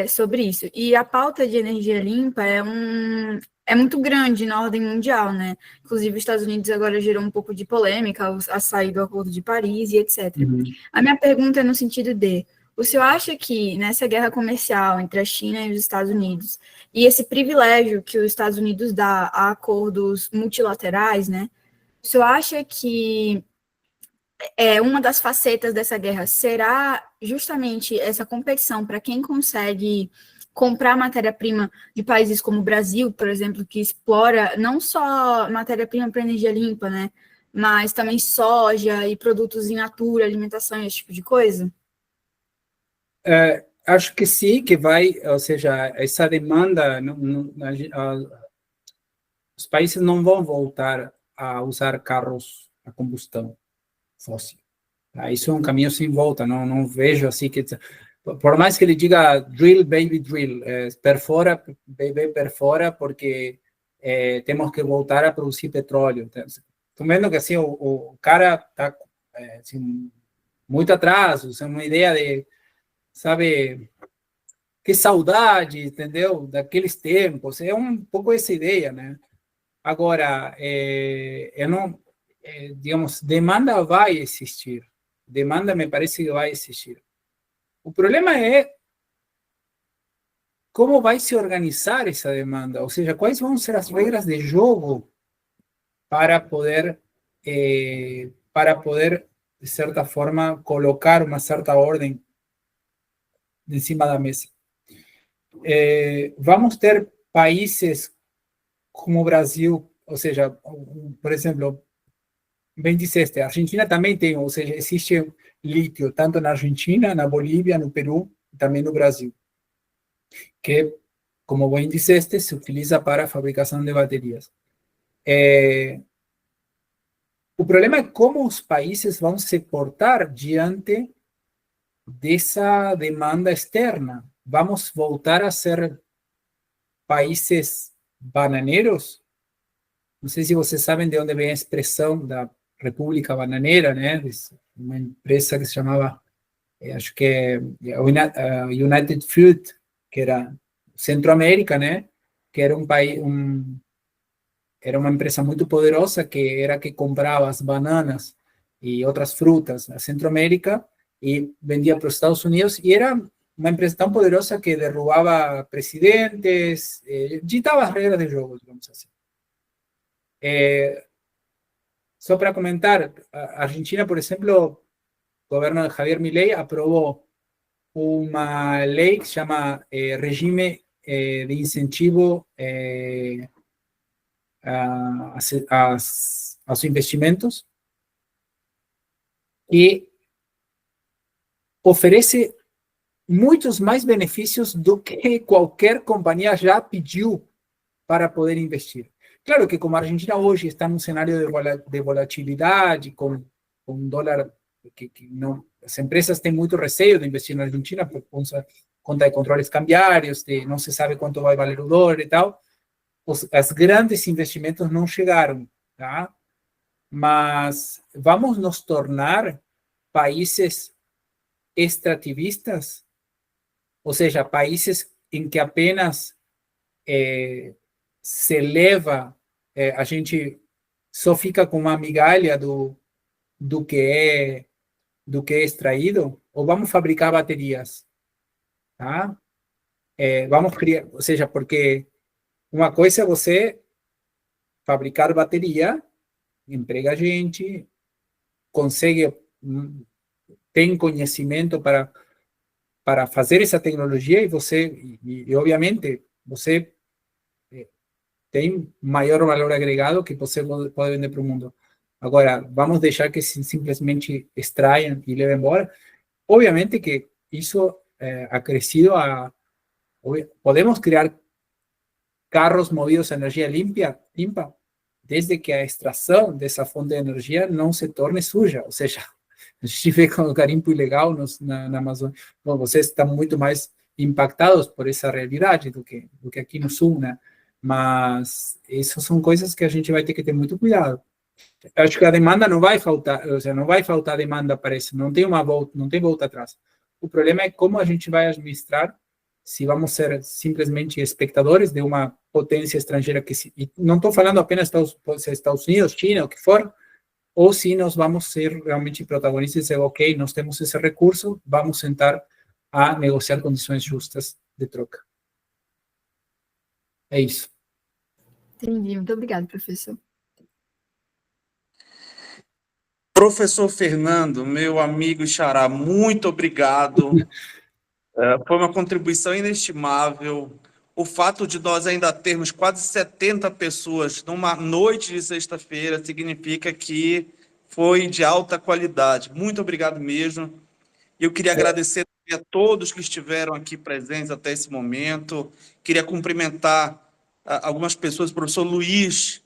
sobre isso. E a pauta de energia limpa é muito grande na ordem mundial, né? Inclusive, os Estados Unidos agora gerou um pouco de polêmica a sair do Acordo de Paris e etc. A minha pergunta é no sentido de: o senhor acha que nessa guerra comercial entre a China e os Estados Unidos, e esse privilégio que os Estados Unidos dá a acordos multilaterais, né? O senhor acha que uma das facetas dessa guerra será justamente essa competição para quem consegue comprar matéria-prima de países como o Brasil, por exemplo, que explora não só matéria-prima para energia limpa, né, mas também soja e produtos in natura, alimentação, esse tipo de coisa? Acho que sim, que vai, ou seja, essa demanda, os países não vão voltar a usar carros a combustão fóssil. Tá? Isso é um caminho sem volta, não vejo assim que... Por mais que ele diga drill, baby, drill, perfora, baby, perfora, porque temos que voltar a produzir petróleo. Estou vendo que assim, o cara está assim, muito atrás, é uma ideia de, sabe, que saudade, entendeu? Daqueles tempos, é um pouco essa ideia, né? Agora, eu não, digamos, demanda vai existir, demanda me parece que vai existir. O problema é como vai se organizar essa demanda, ou seja, quais vão ser as regras de jogo para poder, de certa forma, colocar uma certa ordem em cima da mesa. Vamos ter países como o Brasil, ou seja, por exemplo, bem disseste, a Argentina também tem, ou seja, existe lítio tanto na Argentina, na Bolívia, no Peru e também no Brasil, que, como bem disseste, se utiliza para a fabricação de baterias. O problema é como os países vão se portar diante dessa demanda externa. Vamos voltar a ser países bananeiros? Não sei se vocês sabem de onde vem a expressão da República Bananeira, né? Uma empresa que se chamava, acho que é United Fruit, que era Centroamérica, né? Que era um país, era uma empresa muito poderosa que comprava as bananas e outras frutas na Centroamérica e vendia para os Estados Unidos, e era uma empresa tão poderosa que derrubava presidentes, ditava as regras do jogo, digamos assim. Só para comentar, a Argentina, por exemplo, o governo de Javier Milei aprovou uma lei que se chama Regime de Incentivo aos investimentos, e oferece muitos mais benefícios do que qualquer companhia já pediu para poder investir. Claro que como a Argentina hoje está num cenário de volatilidade, com um dólar que não, as empresas têm muito receio de investir na Argentina por conta de controles cambiários, não se sabe quanto vai valer o dólar e tal, os grandes investimentos não chegaram, tá? mas vamos nos tornar países extrativistas, ou seja, países em que apenas se leva, a gente só fica com uma migalha do que é extraído, ou vamos fabricar baterias, tá? Vamos criar, ou seja, porque uma coisa é você fabricar bateria, emprega gente, consegue, tem conhecimento para fazer essa tecnologia e você, e obviamente, você tem maior valor agregado que você pode vender para o mundo. Agora, vamos deixar que simplesmente extraiam e levem embora? Obviamente que isso ha crescido podemos criar carros movidos a energia limpa, desde que a extração dessa fonte de energia não se torne suja, ou seja, a gente vê com o garimpo ilegal na Amazônia. Bom, vocês estão muito mais impactados por essa realidade do que aqui no Sul, né? Mas essas são coisas que a gente vai ter que ter muito cuidado. Eu acho que a demanda não vai faltar, ou seja, não vai faltar demanda para isso, não tem volta atrás. O problema é como a gente vai administrar, se vamos ser simplesmente espectadores de uma potência estrangeira e não estou falando apenas Estados Unidos, China, o que for, ou se nós vamos ser realmente protagonistas e dizer, ok, nós temos esse recurso, vamos sentar a negociar condições justas de troca. É isso. Entendi. Muito obrigada, professor. Professor Fernando, meu amigo Xará, muito obrigado. Foi uma contribuição inestimável. O fato de nós ainda termos quase 70 pessoas numa noite de sexta-feira significa que foi de alta qualidade. Muito obrigado mesmo. Eu queria agradecer a todos que estiveram aqui presentes até esse momento. Queria cumprimentar algumas pessoas, o professor Luiz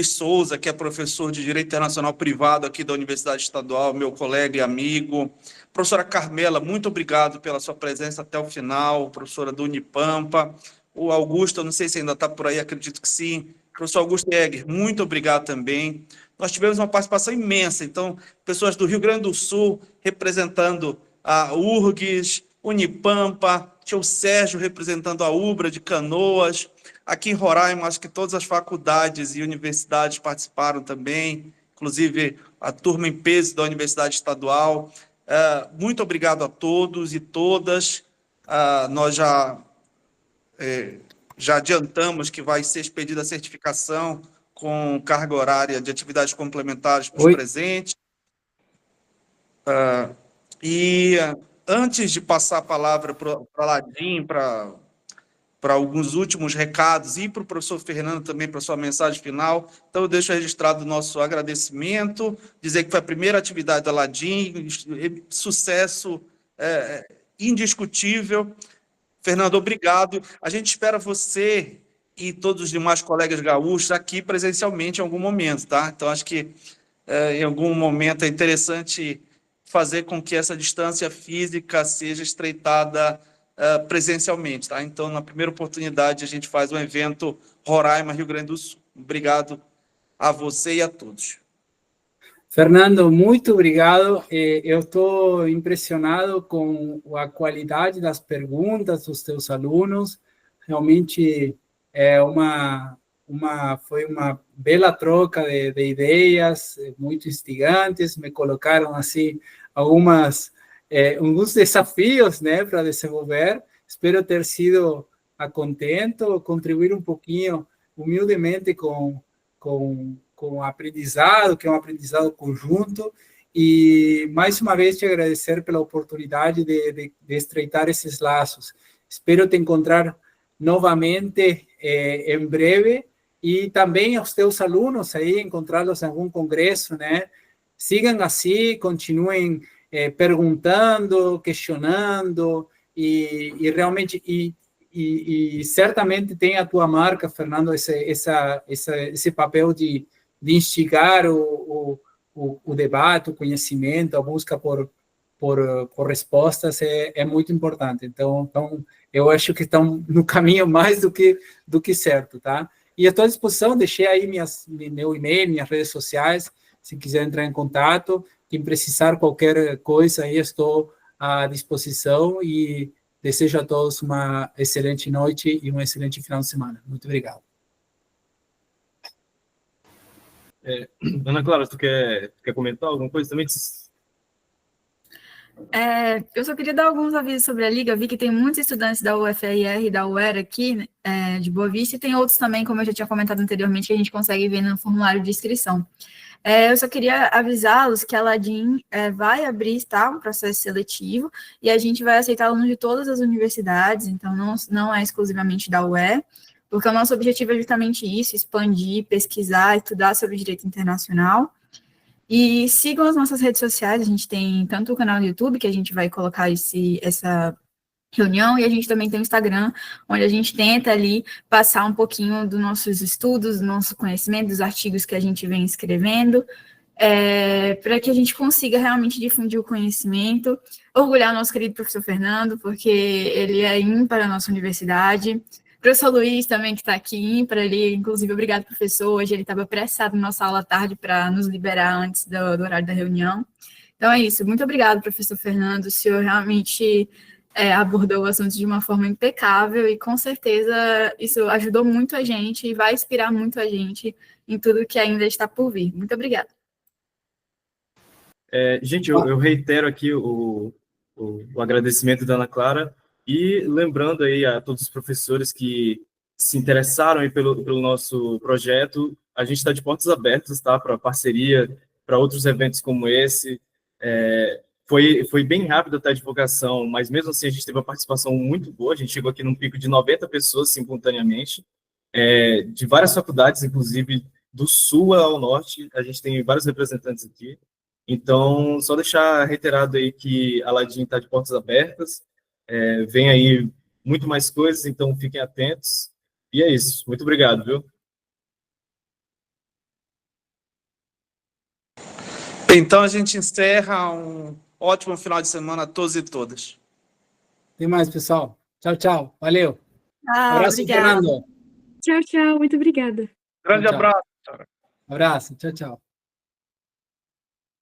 Souza, que é professor de Direito Internacional Privado aqui da Universidade Estadual, meu colega e amigo. Professora Carmela, muito obrigado pela sua presença até o final, professora do Unipampa. O Augusto, eu não sei se ainda está por aí, acredito que sim. Professor Augusto Egger, muito obrigado também. Nós tivemos uma participação imensa, então, pessoas do Rio Grande do Sul representando a URGS, Unipampa, tinha o Sérgio representando a UBRA de Canoas. Aqui em Roraima, acho que todas as faculdades e universidades participaram também, inclusive a turma em peso da Universidade Estadual. Muito obrigado a todos e todas. Nós já adiantamos que vai ser expedida a certificação com carga horária de atividades complementares para os presentes. E antes de passar a palavra para a Ladim, para alguns últimos recados, e para o professor Fernando também, para a sua mensagem final. Então, eu deixo registrado o nosso agradecimento, dizer que foi a primeira atividade da Ladim, sucesso indiscutível. Fernando, obrigado. A gente espera você e todos os demais colegas gaúchos aqui presencialmente em algum momento, tá? Então, acho que em algum momento é interessante fazer com que essa distância física seja estreitada presencialmente, tá? Então, na primeira oportunidade, a gente faz um evento Roraima, Rio Grande do Sul. Obrigado a você e a todos. Fernando, muito obrigado. Eu estou impressionado com a qualidade das perguntas dos teus alunos. Realmente foi uma bela troca de ideias, muito instigantes. Me colocaram assim alguns desafios, né, para desenvolver. Espero ter sido a contento, contribuir um pouquinho, humildemente, com o aprendizado, que é um aprendizado conjunto. E, mais uma vez, te agradecer pela oportunidade de estreitar esses laços. Espero te encontrar novamente em breve, e também aos teus alunos aí, encontrá-los em algum congresso, né? Sigam assim, continuem perguntando, questionando, e realmente, e certamente tem a tua marca, Fernando, esse papel de instigar o debate, o conhecimento, a busca por respostas é muito importante. Então, eu acho que estão no caminho mais do que certo, tá? E estou à disposição, deixei aí meu e-mail, minhas redes sociais, se quiser entrar em contato, quem precisar qualquer coisa, aí estou à disposição e desejo a todos uma excelente noite e um excelente final de semana. Muito obrigado. Ana Clara, tu quer comentar alguma coisa também? Eu só queria dar alguns avisos sobre a Liga. Eu vi que tem muitos estudantes da UFRR e da UER aqui, de Boa Vista, e tem outros também, como eu já tinha comentado anteriormente, que a gente consegue ver no formulário de inscrição. Eu só queria avisá-los que a Ladim vai abrir, tá, um processo seletivo, e a gente vai aceitar alunos de todas as universidades, então não é exclusivamente da UER, porque o nosso objetivo é justamente isso, expandir, pesquisar, estudar sobre direito internacional. E sigam as nossas redes sociais, a gente tem tanto o canal no YouTube, que a gente vai colocar essa reunião, e a gente também tem o Instagram, onde a gente tenta ali passar um pouquinho dos nossos estudos, do nosso conhecimento, dos artigos que a gente vem escrevendo, para que a gente consiga realmente difundir o conhecimento, orgulhar o nosso querido professor Fernando, porque ele é ímpar na nossa universidade. Professor Luiz também, que está aqui, ímpar ali, inclusive, obrigado, professor. Hoje ele estava apressado na nossa aula à tarde para nos liberar antes do horário da reunião. Então é isso, muito obrigado, professor Fernando. O senhor realmente abordou o assunto de uma forma impecável e, com certeza, isso ajudou muito a gente e vai inspirar muito a gente em tudo que ainda está por vir. Muito obrigada. Gente, eu reitero aqui o agradecimento da Ana Clara, e lembrando aí a todos os professores que se interessaram aí pelo nosso projeto, a gente está de portas abertas, tá, para parceria, para outros eventos como esse. Foi bem rápido até a divulgação, mas mesmo assim a gente teve uma participação muito boa, a gente chegou aqui num pico de 90 pessoas simultaneamente, de várias faculdades, inclusive do sul ao norte, a gente tem vários representantes aqui. Então, só deixar reiterado aí que a Ladim está de portas abertas, vem aí muito mais coisas, então fiquem atentos. E é isso. Muito obrigado, viu? Então a gente encerra. Um ótimo final de semana a todos e todas. Até mais, pessoal. Tchau, tchau. Valeu. Abraço, Obrigada. Fernando. Tchau, tchau. Muito obrigada. Grande Tchau, tchau. abraço. Abraço. Tchau, tchau.